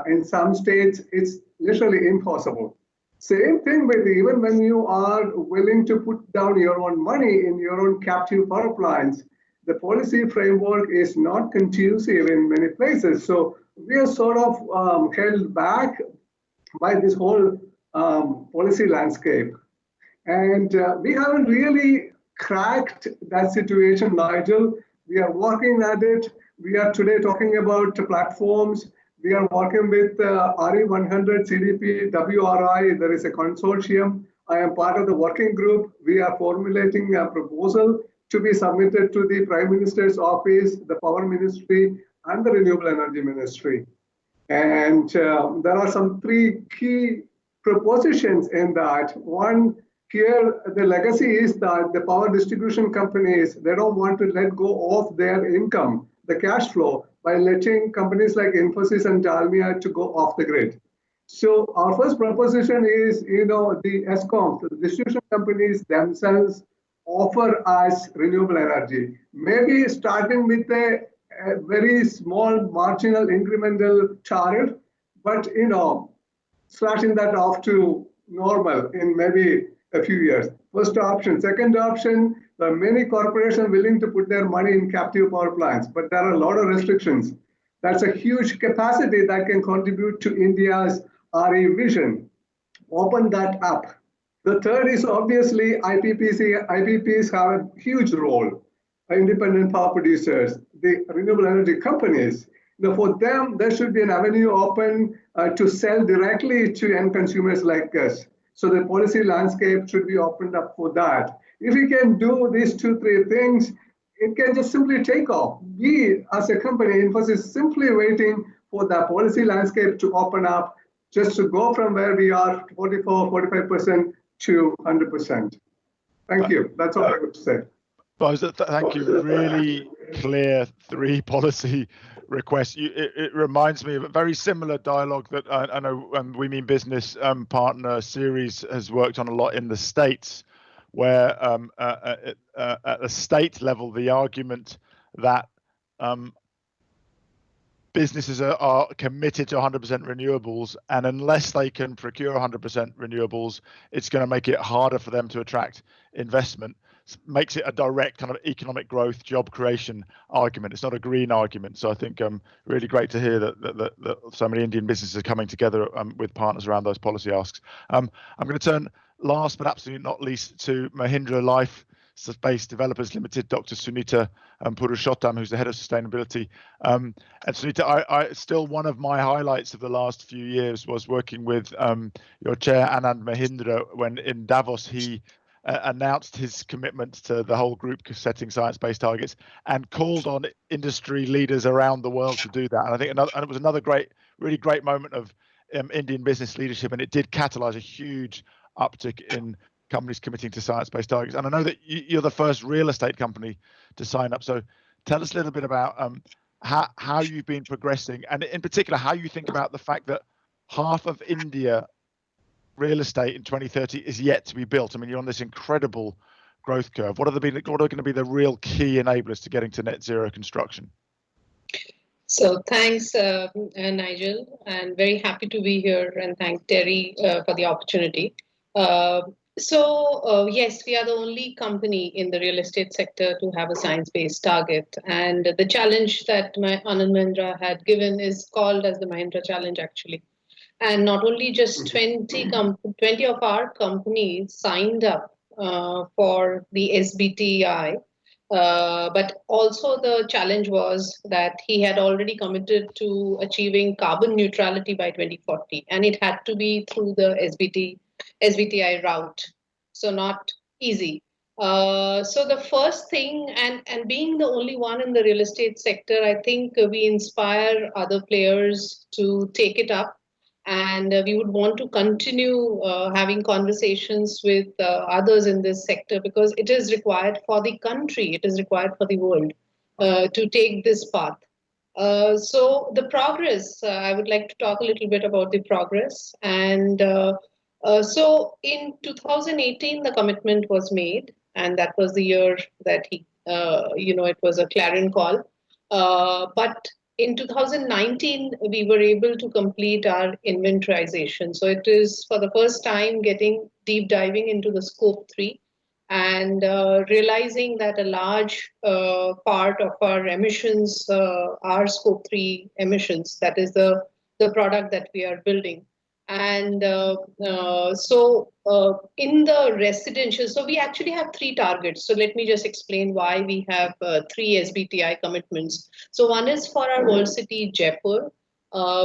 In some states, it's literally impossible. Same thing with even when you are willing to put down your own money in your own captive power plants, the policy framework is not conducive in many places. So we are sort of held back by this whole policy landscape. And we haven't really cracked that situation, Nigel. We are working at it. We are today talking about platforms. We are working with RE100, CDP, WRI. There is a consortium. I am part of the working group. We are formulating a proposal to be submitted to the Prime Minister's office, the Power Ministry, and the Renewable Energy Ministry. And there are some 3 key propositions in that. One, here the legacy is that the power distribution companies, they don't want to let go of their income, the cash flow, by letting companies like Infosys and Dalmia to go off the grid. So our first proposition is, the ESCOMs, the distribution companies themselves offer us renewable energy. Maybe starting with a very small marginal incremental tariff, but, slashing that off to normal in maybe a few years. First option. Second option, there are many corporations willing to put their money in captive power plants, but there are a lot of restrictions. That's a huge capacity that can contribute to India's RE vision. Open that up. The third is obviously IPPs. IPPs have a huge role. Independent power producers, the renewable energy companies. For them, there should be an avenue open to sell directly to end consumers like us. So the policy landscape should be opened up for that. If we can do these 2-3 things, it can just simply take off. We, as a company, Infosys, simply waiting for the policy landscape to open up, just to go from where we are, 44, 45% to 100%. Thank you. That's all I have to say. Thank you. Really clear 3 policy requests. It reminds me of a very similar dialogue that I know We Mean Business partner series has worked on a lot in the States, where at a state level, the argument that businesses are committed to 100% renewables, and unless they can procure 100% renewables, it's going to make it harder for them to attract investment. Makes it a direct kind of economic growth, job creation argument. It's not a green argument. So I think really great to hear that so many Indian businesses are coming together with partners around those policy asks. I'm going to turn last but absolutely not least to Mahindra Life Space Developers Limited, Dr. Sunita Purushottam, who's the head of sustainability. And Sunita, I still, one of my highlights of the last few years was working with your chair, Anand Mahindra, when in Davos he announced his commitment to the whole group setting science-based targets and called on industry leaders around the world to do that. And I think it was another really great moment of Indian business leadership, and it did catalyze a huge uptick in companies committing to science-based targets. And I know that you're the first real estate company to sign up. So tell us a little bit about how you've been progressing, and in particular, how you think about the fact that half of India real estate in 2030 is yet to be built. I mean, you're on this incredible growth curve. What are going to be the real key enablers to getting to net zero construction? So thanks, Nigel, and very happy to be here, and thank Terry for the opportunity. Yes, we are the only company in the real estate sector to have a science-based target, and the challenge that Anand Mahindra had given is called as the Mahindra Challenge, actually. And not only just 20 of our companies signed up for the SBTi, but also the challenge was that he had already committed to achieving carbon neutrality by 2040, and it had to be through the SBTi route. So not easy. So the first thing, and being the only one in the real estate sector, I think we inspire other players to take it up. And we would want to continue having conversations with others in this sector, because it is required for the country, it is required for the world to take this path. So the progress, I would like to talk a little bit about the progress. And so in 2018, the commitment was made, and that was the year that it was a clarion call. But in 2019, we were able to complete our inventorization. So it is for the first time getting deep diving into the scope 3 and realizing that a large part of our emissions are scope 3 emissions. That is the product that we are building. And in the residential, so we actually have 3 targets. So let me just explain why we have 3 SBTi commitments. So one is for our world city, Jaipur,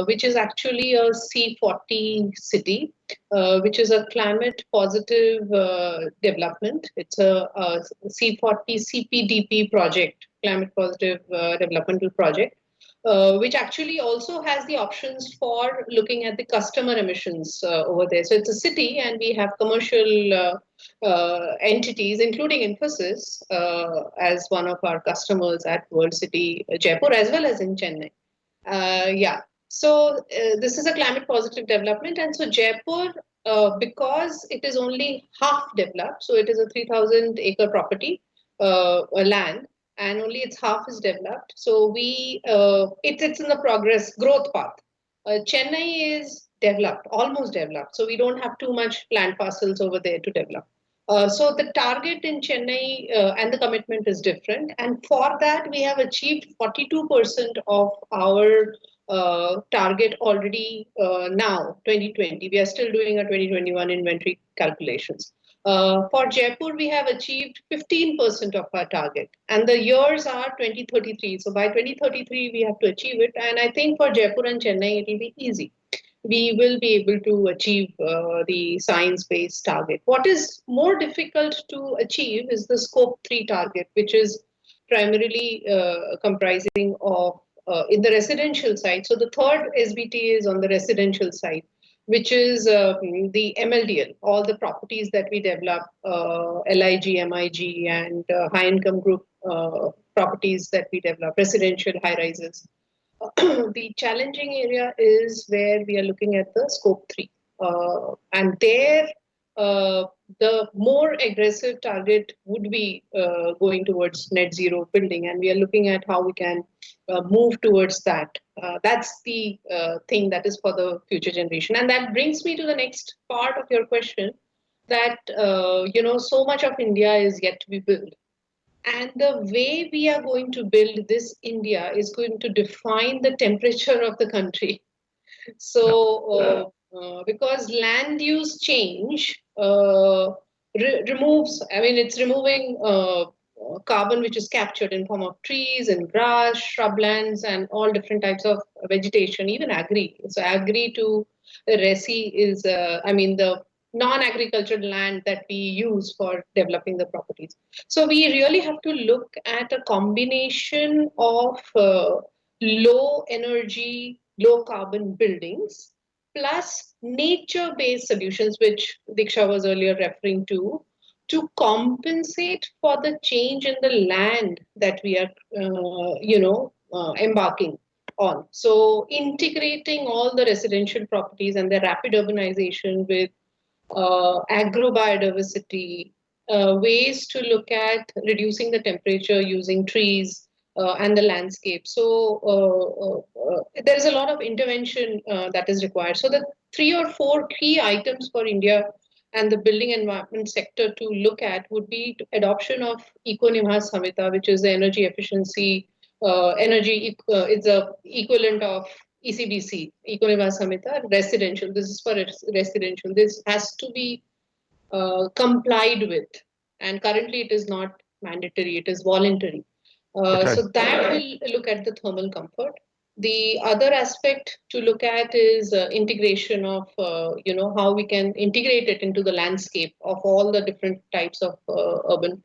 which is actually a C40 city, which is a climate positive development. It's a C40 CPDP project, climate positive developmental project. Which actually also has the options for looking at the customer emissions over there. So it's a city, and we have commercial entities, including Infosys, as one of our customers at World City Jaipur, as well as in Chennai. So this is a climate positive development. And so Jaipur, because it is only half developed, so it is a 3,000 acre property, land, and only its half is developed. So it's in the growth path. Chennai is developed, almost developed. So we don't have too much land parcels over there to develop. So the target in Chennai and the commitment is different. And for that, we have achieved 42% of our target already now, 2020. We are still doing our 2021 inventory calculations. For Jaipur, we have achieved 15% of our target, and the years are 2033. So by 2033, we have to achieve it. And I think for Jaipur and Chennai, it will be easy. We will be able to achieve the science-based target. What is more difficult to achieve is the scope 3 target, which is primarily comprising of in the residential side. So the third SBT is on the residential side, which is the MLDL, all the properties that we develop, LIG, MIG, and high-income group properties that we develop, residential high-rises. The challenging area is where we are looking at the scope 3. And there, the more aggressive target would be going towards net zero building. And we are looking at how we can move towards that. That's the thing that is for the future generation. And that brings me to the next part of your question, that, so much of India is yet to be built. And the way we are going to build this India is going to define the temperature of the country. So, because land use change removes, it's removing carbon which is captured in form of trees and grass, shrublands, and all different types of vegetation, even agri. So agri to resi is, the non-agricultural land that we use for developing the properties. So we really have to look at a combination of low energy, low carbon buildings plus nature-based solutions, which Diksha was earlier referring to compensate for the change in the land that we are, embarking on. So integrating all the residential properties and the rapid urbanization with agro-biodiversity, ways to look at reducing the temperature using trees and the landscape. So there is a lot of intervention that is required. So the 3 or 4 key items for India and the building environment sector to look at would be adoption of Eco-Nivas Samhita, which is the energy efficiency, it's a equivalent of ECBC, Eco-Nivas Samhita, residential. This is for residential. This has to be complied with. And currently it is not mandatory, it is voluntary. So that will look at the thermal comfort. The other aspect to look at is integration of, how we can integrate it into the landscape of all the different types of urban.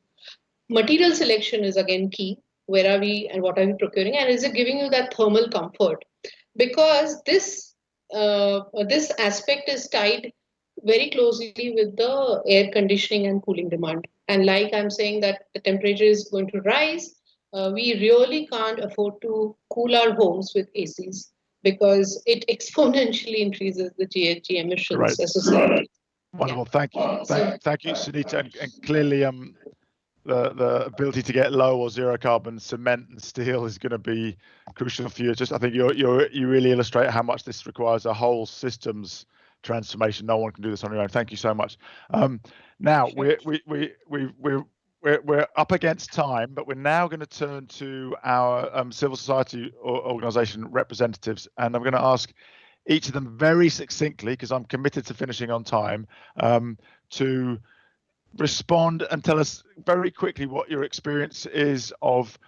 Material selection is again key. Where are we and what are we procuring? And is it giving you that thermal comfort? Because this aspect is tied very closely with the air conditioning and cooling demand. And like I'm saying that the temperature is going to rise, we really can't afford to cool our homes with ACs because it exponentially increases the GHG emissions associated. Wonderful, thank you, thank you, Sunita, and clearly the ability to get low or zero carbon cement and steel is going to be crucial for you. Just I think you really illustrate how much this requires a whole systems transformation. No one can do this on their own. Thank you so much. Now we're up against time, but we're now going to turn to our civil society organization representatives, and I'm going to ask each of them very succinctly, because I'm committed to finishing on time, to respond and tell us very quickly what your experience is of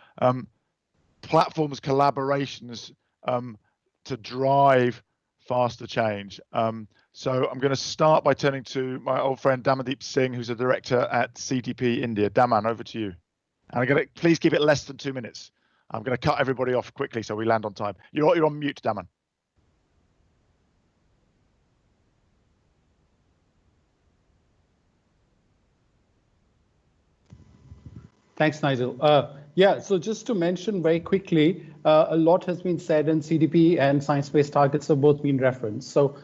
platforms, collaborations to drive faster change. So I'm going to start by turning to my old friend Damandeep Singh, who's a director at CDP India. Daman, over to you. And I'm going to please keep it less than 2 minutes. I'm going to cut everybody off quickly so we land on time. You're on mute, Daman. Thanks, Nigel. So just to mention very quickly, a lot has been said, and CDP and science-based targets have both been referenced. So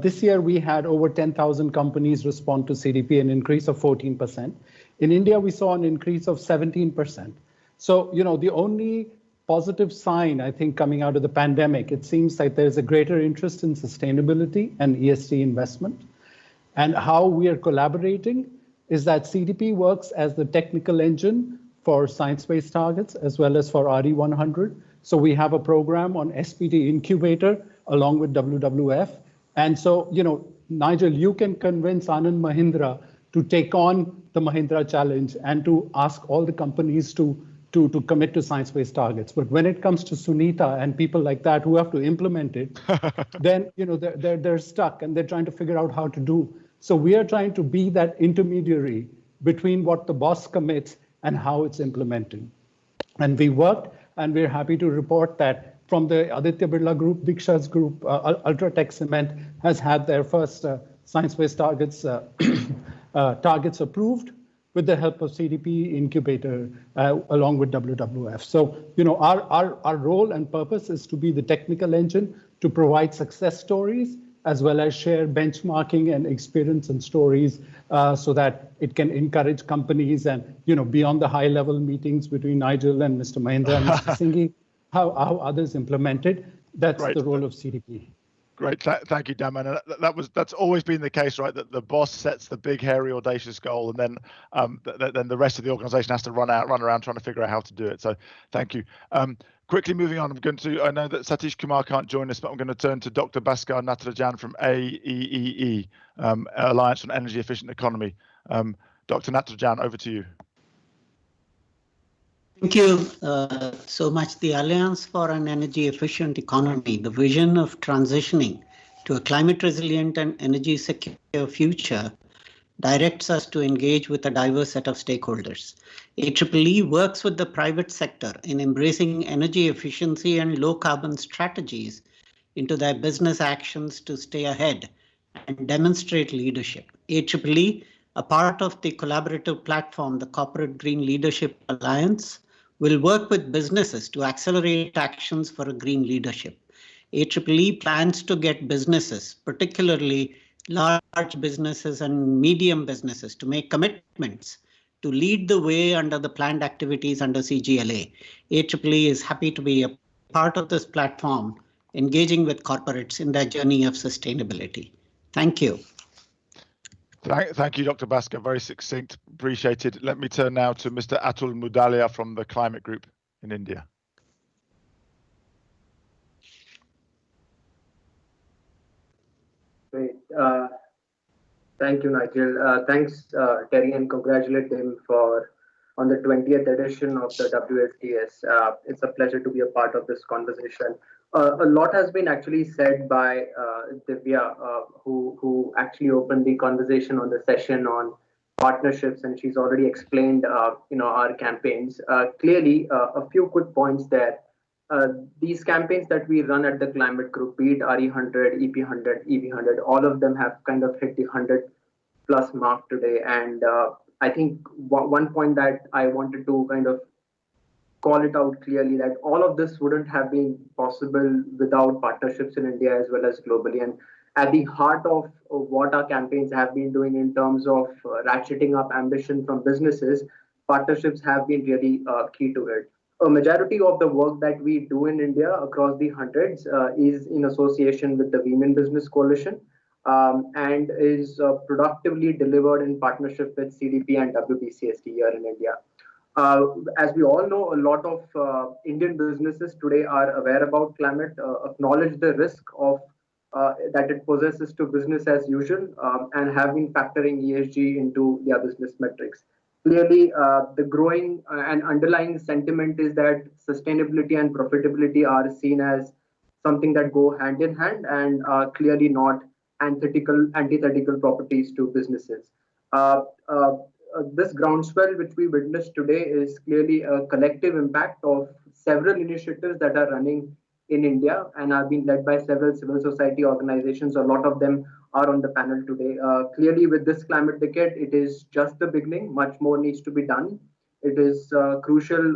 this year we had over 10,000 companies respond to CDP, an increase of 14%. In India, we saw an increase of 17%. So, the only positive sign, I think, coming out of the pandemic, it seems like there's a greater interest in sustainability and ESG investment. And how we are collaborating is that CDP works as the technical engine for science-based targets as well as for RE100. So we have a program on SPD incubator along with WWF. And so, Nigel, you can convince Anand Mahindra to take on the Mahindra challenge and to ask all the companies to commit to science-based targets. But when it comes to Sunita and people like that who have to implement it, then they're stuck and they're trying to figure out how to do. So we are trying to be that intermediary between what the boss commits and how it's implemented. And we worked, and we're happy to report that from the Aditya Birla Group, Diksha's group, Ultratech Cement has had their first science-based targets targets approved with the help of CDP incubator along with WWF. So, our role and purpose is to be the technical engine to provide success stories as well as share benchmarking and experience and stories so that it can encourage companies and, beyond the high-level meetings between Nigel and Mr. Mahindra and Mr. Singhi, how others implement it. That's the role of CDP. Great, thank you, Daman. And that's always been the case, right? That the boss sets the big, hairy, audacious goal, and then the rest of the organisation has to run around trying to figure out how to do it. So, thank you. Quickly moving on, I know that Satish Kumar can't join us, but I'm going to turn to Dr. Bhaskar Natarajan from AEEE, Alliance on Energy Efficient Economy. Dr. Natarajan, over to you. Thank you so much. The Alliance for an Energy Efficient Economy, the vision of transitioning to a climate resilient and energy secure future directs us to engage with a diverse set of stakeholders. AEEE works with the private sector in embracing energy efficiency and low carbon strategies into their business actions to stay ahead and demonstrate leadership. AEEE, a part of the collaborative platform, the Corporate Green Leadership Alliance, will work with businesses to accelerate actions for a green leadership. AEEE plans to get businesses, particularly large businesses and medium businesses, to make commitments to lead the way under the planned activities under CGLA. AEEE is happy to be a part of this platform, engaging with corporates in their journey of sustainability. Thank you. Thank you, Dr. Bhaskar. Very succinct. Appreciated. Let me turn now to Mr. Atul Mudalia from the Climate Group in India. Great. Thank you, Nigel. Thanks, Terry, and congratulate him on the 20th edition of the WSTS. It's a pleasure to be a part of this conversation. A lot has been actually said by Divya, who actually opened the conversation on the session on partnerships, and she's already explained, our campaigns. Clearly, a few quick points there. These campaigns that we run at the Climate Group, be it RE100, EP100, EV100, all of them have kind of hit the 100+ mark today. And I think one point that I wanted to kind of call it out clearly, that all of this wouldn't have been possible without partnerships in India as well as globally. And at the heart of what our campaigns have been doing in terms of ratcheting up ambition from businesses, partnerships have been really key to it. A majority of the work that we do in India across the hundreds is in association with the Women Business Coalition and is productively delivered in partnership with CDP and WBCSD here in India. As we all know, a lot of Indian businesses today are aware about climate, acknowledge the risk of that it possesses to business as usual, and have been factoring ESG into their business metrics. Clearly, the growing and underlying sentiment is that sustainability and profitability are seen as something that go hand in hand and are clearly not antithetical properties to businesses. This groundswell which we witnessed today is clearly a collective impact of several initiatives that are running in India and are being led by several civil society organizations. A lot of them are on the panel today. Clearly, with this climate decade, it is just the beginning. Much more needs to be done. It is crucial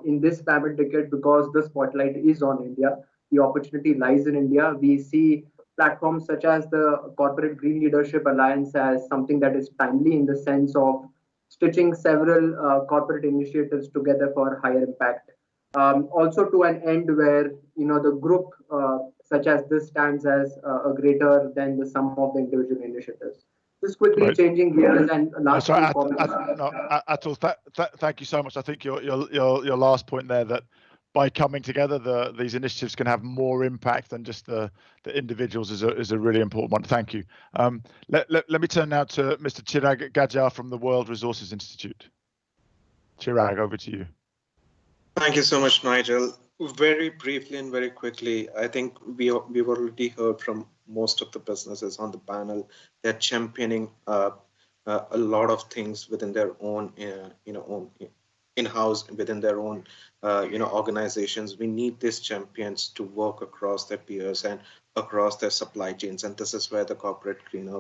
in this climate decade because the spotlight is on India. The opportunity lies in India. We see platforms such as the Corporate Green Leadership Alliance as something that is timely in the sense of stitching several corporate initiatives together for higher impact. Also to an end where the group such as this stands as a greater than the sum of the individual initiatives. Just quickly changing gears and last Atul, thank you so much. I think your last point there, that by coming together, these initiatives can have more impact than just the individuals, is a really important one. Thank you. Let me turn now to Mr. Chirag Gajjar from the World Resources Institute. Chirag, over to you. Thank you so much, Nigel. Very briefly and very quickly, I think we've already heard from most of the businesses on the panel. They're championing a lot of things within their own, own in-house, within their own, organizations. We need these champions to work across their peers and across their supply chains, and this is where the Corporate Green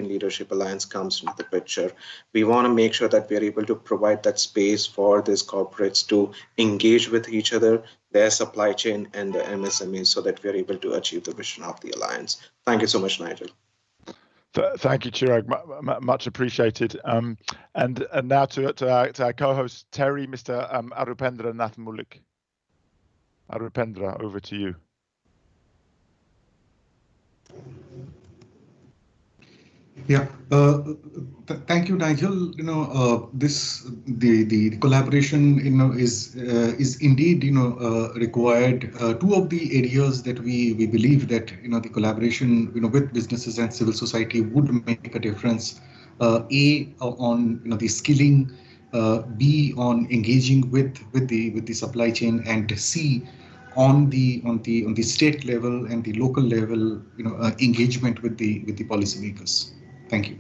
Leadership Alliance comes into the picture. We want to make sure that we are able to provide that space for these corporates to engage with each other, their supply chain and the MSMEs, so that we are able to achieve the vision of the Alliance. Thank you so much, Nigel. Thank you, Chirag. Much appreciated. And now to our co-host Terry, Mr. Arupendra Nath Mullik. Arupendra, over to you. Yeah, thank you, Nigel. The collaboration, is indeed, required. Two of the areas that we believe that, the collaboration, with businesses and civil society would make a difference. A, on, the skilling, B, on engaging with the supply chain, and C, on the state level and the local level, engagement with the policymakers. Thank you.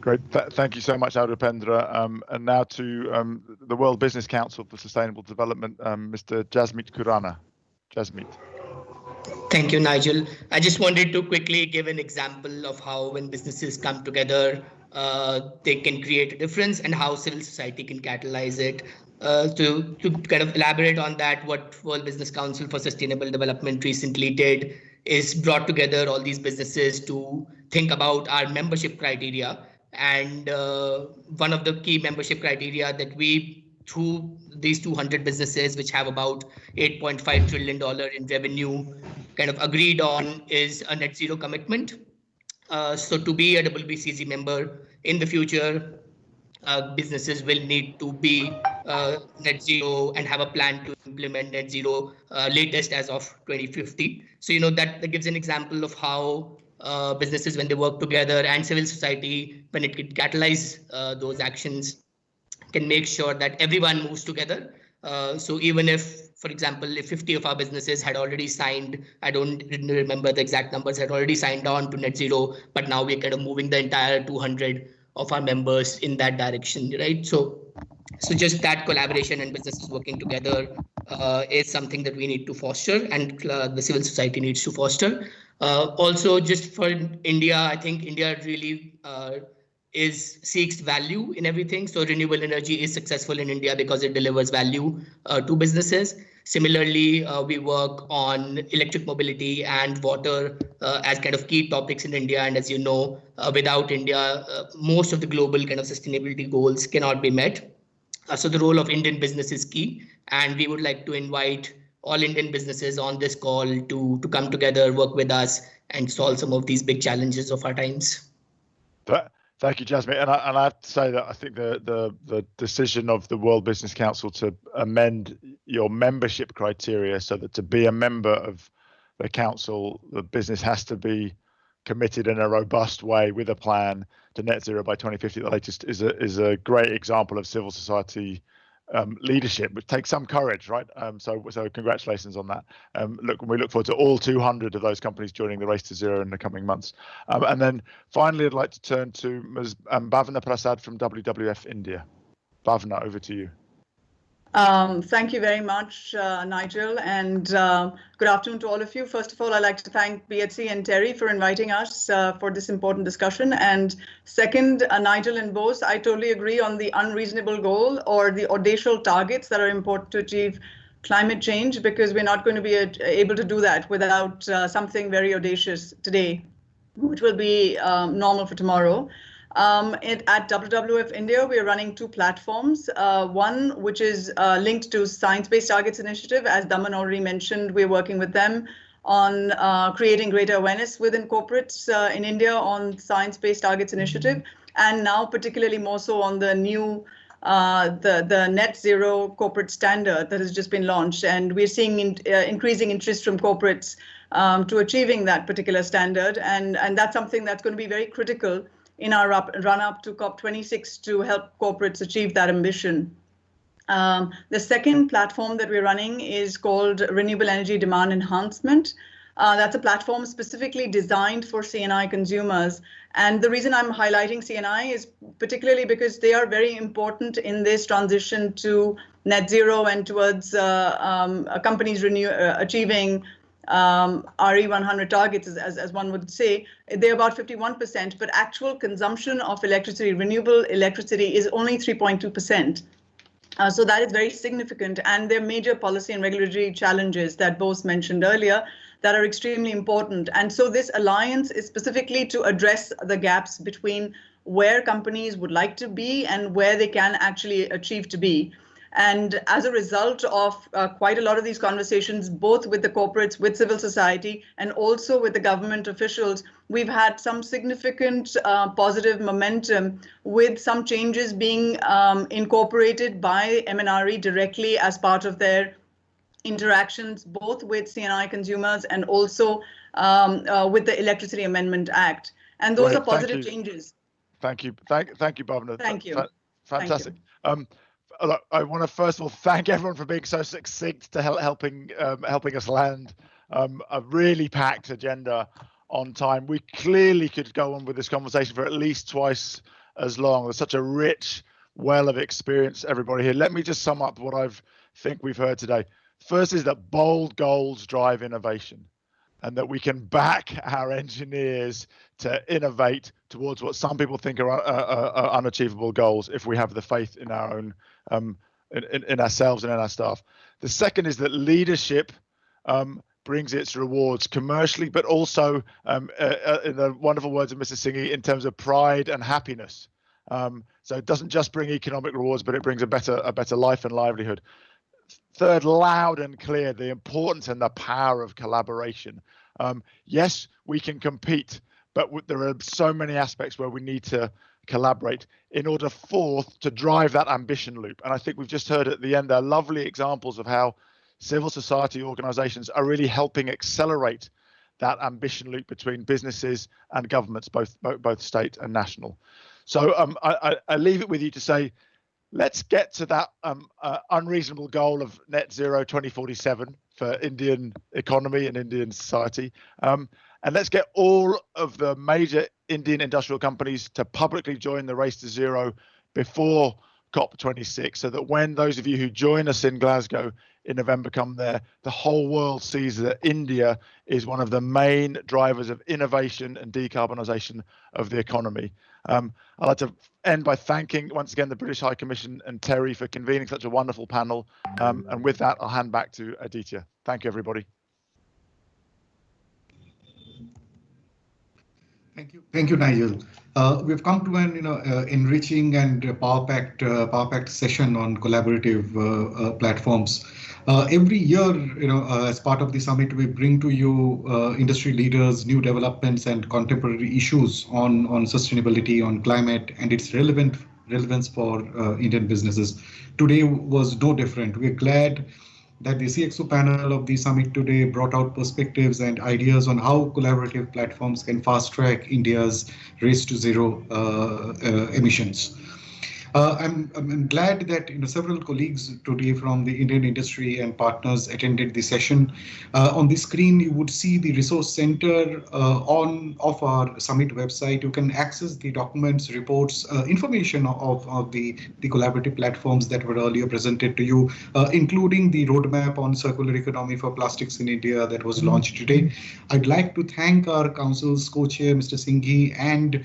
Great. Thank you so much, Arupendra. And now to the World Business Council for Sustainable Development, Mr. Jasmeet Khurana. Jasmeet. Thank you, Nigel. I just wanted to quickly give an example of how when businesses come together, they can create a difference and how civil society can catalyze it. To kind of elaborate on that, what World Business Council for Sustainable Development recently did is brought together all these businesses to think about our membership criteria. And one of the key membership criteria that we, through these 200 businesses, which have about $8.5 trillion in revenue, kind of agreed on is a net zero commitment. So to be a WBCG member in the future, businesses will need to be net zero and have a plan to implement net zero latest as of 2050. So, that gives an example of how businesses, when they work together, and civil society, when it can catalyze those actions, can make sure that everyone moves together. So even if, for example, if 50 of our businesses had already signed, I don't remember the exact numbers, had already signed on to net zero, but now we're kind of moving the entire 200 of our members in that direction, right? So just that collaboration and businesses working together is something that we need to foster, and the civil society needs to foster. Also, just for India, I think India really seeks value in everything. So renewable energy is successful in India because it delivers value to businesses. Similarly, we work on electric mobility and water as kind of key topics in India. And as you know, without India, most of the global kind of sustainability goals cannot be met. So the role of Indian business is key. And we would like to invite all Indian businesses on this call to come together, work with us, and solve some of these big challenges of our times. Thank you, Jasmine. And I have to say that I think the decision of the World Business Council to amend your membership criteria so that to be a member of the council, the business has to be committed in a robust way with a plan to net zero by 2050 at the latest is a great example of civil society leadership, which takes some courage, right? So congratulations on that. We look forward to all 200 of those companies joining the race to zero in the coming months. And then finally, I'd like to turn to Ms. Bhavna Prasad from WWF India. Bhavna, over to you. Thank you very much, Nigel, and good afternoon to all of you. First of all, I'd like to thank BHC and Terry for inviting us for this important discussion. And second, Nigel and Bose, I totally agree on the unreasonable goal or the audacious targets that are important to achieve climate change, because we're not going to be able to do that without something very audacious today, which will be normal for tomorrow. At WWF India, we are running two platforms. One, which is linked to Science-Based Targets Initiative. As Daman already mentioned, we're working with them on creating greater awareness within corporates in India on Science-Based Targets Initiative, and now particularly more so on the new the net zero corporate standard that has just been launched. And we're seeing increasing interest from corporates to achieving that particular standard. And that's something that's going to be very critical in our run-up to COP26 to help corporates achieve that ambition. The second platform that we're running is called Renewable Energy Demand Enhancement. That's a platform specifically designed for CNI consumers. And the reason I'm highlighting CNI is particularly because they are very important in this transition to net zero and towards companies achieving RE100 targets, as one would say. They're about 51%, but actual consumption of electricity, renewable electricity, is only 3.2%. So that is very significant, and there are major policy and regulatory challenges that Bose mentioned earlier that are extremely important. And so this alliance is specifically to address the gaps between where companies would like to be and where they can actually achieve to be. And as a result of quite a lot of these conversations, both with the corporates, with civil society, and also with the government officials, we've had some significant positive momentum, with some changes being incorporated by MNRE directly as part of their interactions, both with CNI consumers and also with the Electricity Amendment Act. And those are positive changes. Thank you. Thank you, Bhavna. Thank you. Fantastic. Thank you. look, I want to first of all thank everyone for being so succinct to helping us land a really packed agenda on time. We clearly could go on with this conversation for at least twice as long. There's such a rich well of experience, everybody here. Let me just sum up what I think we've heard today. First is that bold goals drive innovation, and that we can back our engineers to innovate towards what some people think are unachievable goals if we have the faith in our own, in ourselves and in our staff. The second is that leadership brings its rewards commercially, but also in the wonderful words of Mrs. Singhi, in terms of pride and happiness. So it doesn't just bring economic rewards, but it brings a better life and livelihood. Third, loud and clear, the importance and the power of collaboration. Yes, we can compete, but there are so many aspects where we need to collaborate in order, fourth, to drive that ambition loop. And I think we've just heard at the end there lovely examples of how civil society organizations are really helping accelerate that ambition loop between businesses and governments, both state and national. So I leave it with you to say, let's get to that unreasonable goal of net zero 2047 for Indian economy and Indian society. And let's get all of the major Indian industrial companies to publicly join the race to zero before COP26, so that when those of you who join us in Glasgow in November come there, the whole world sees that India is one of the main drivers of innovation and decarbonisation of the economy. I'd like to end by thanking once again the British High Commission and Terry for convening such a wonderful panel. And with that, I'll hand back to Aditya. Thank you, everybody. Thank you, Nigel. We've come to an enriching and power-packed session on collaborative platforms. Every year, as part of the summit, we bring to you industry leaders, new developments, and contemporary issues on sustainability, on climate, and its relevance for Indian businesses. Today was no different. We're glad that the CXO panel of the summit today brought out perspectives and ideas on how collaborative platforms can fast-track India's race to zero emissions. I'm glad that several colleagues today from the Indian industry and partners attended the session. On the screen, you would see the resource center of our summit website. You can access the documents, reports, information of the collaborative platforms that were earlier presented to you, including the roadmap on circular economy for plastics in India that was launched today. I'd like to thank our council's co-chair, Mr. Singhi, and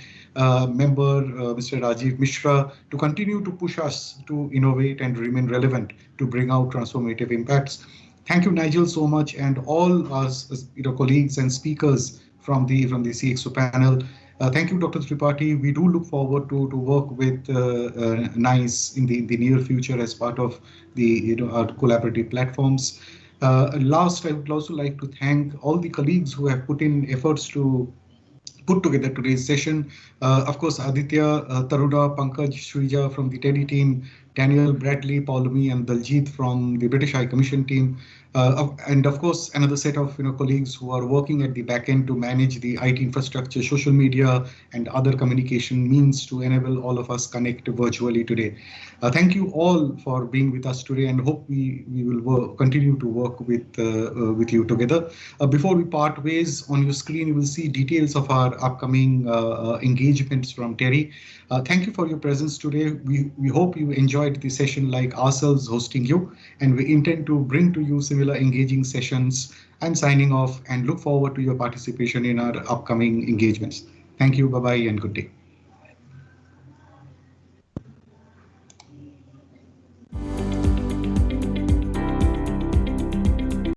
member Mr. Rajiv Mishra to continue to push us to innovate and remain relevant to bring out transformative impacts. Thank you, Nigel, so much, and all us colleagues and speakers from the CXO panel. Thank you, Dr. Tripathi. We do look forward to work with NICE in the near future as part of the our collaborative platforms. Last, I would also like to thank all the colleagues who have put in efforts to put together today's session. Of course, Aditya, Taruna, Pankaj, Shrija from the TEDI team, Daniel, Bradley, Paulumi, and Daljit from the British High Commission team. And of course, another set of colleagues who are working at the back end to manage the IT infrastructure, social media, and other communication means to enable all of us connect virtually today. Thank you all for being with us today, and hope we will continue to work with you together. Before we part ways, on your screen you will see details of our upcoming engagements from Terry. Thank you for your presence today. We hope you enjoyed the session like ourselves hosting you, and we intend to bring to you similar engaging sessions. I'm signing off and look forward to your participation in our upcoming engagements. Thank you, bye-bye, and good day.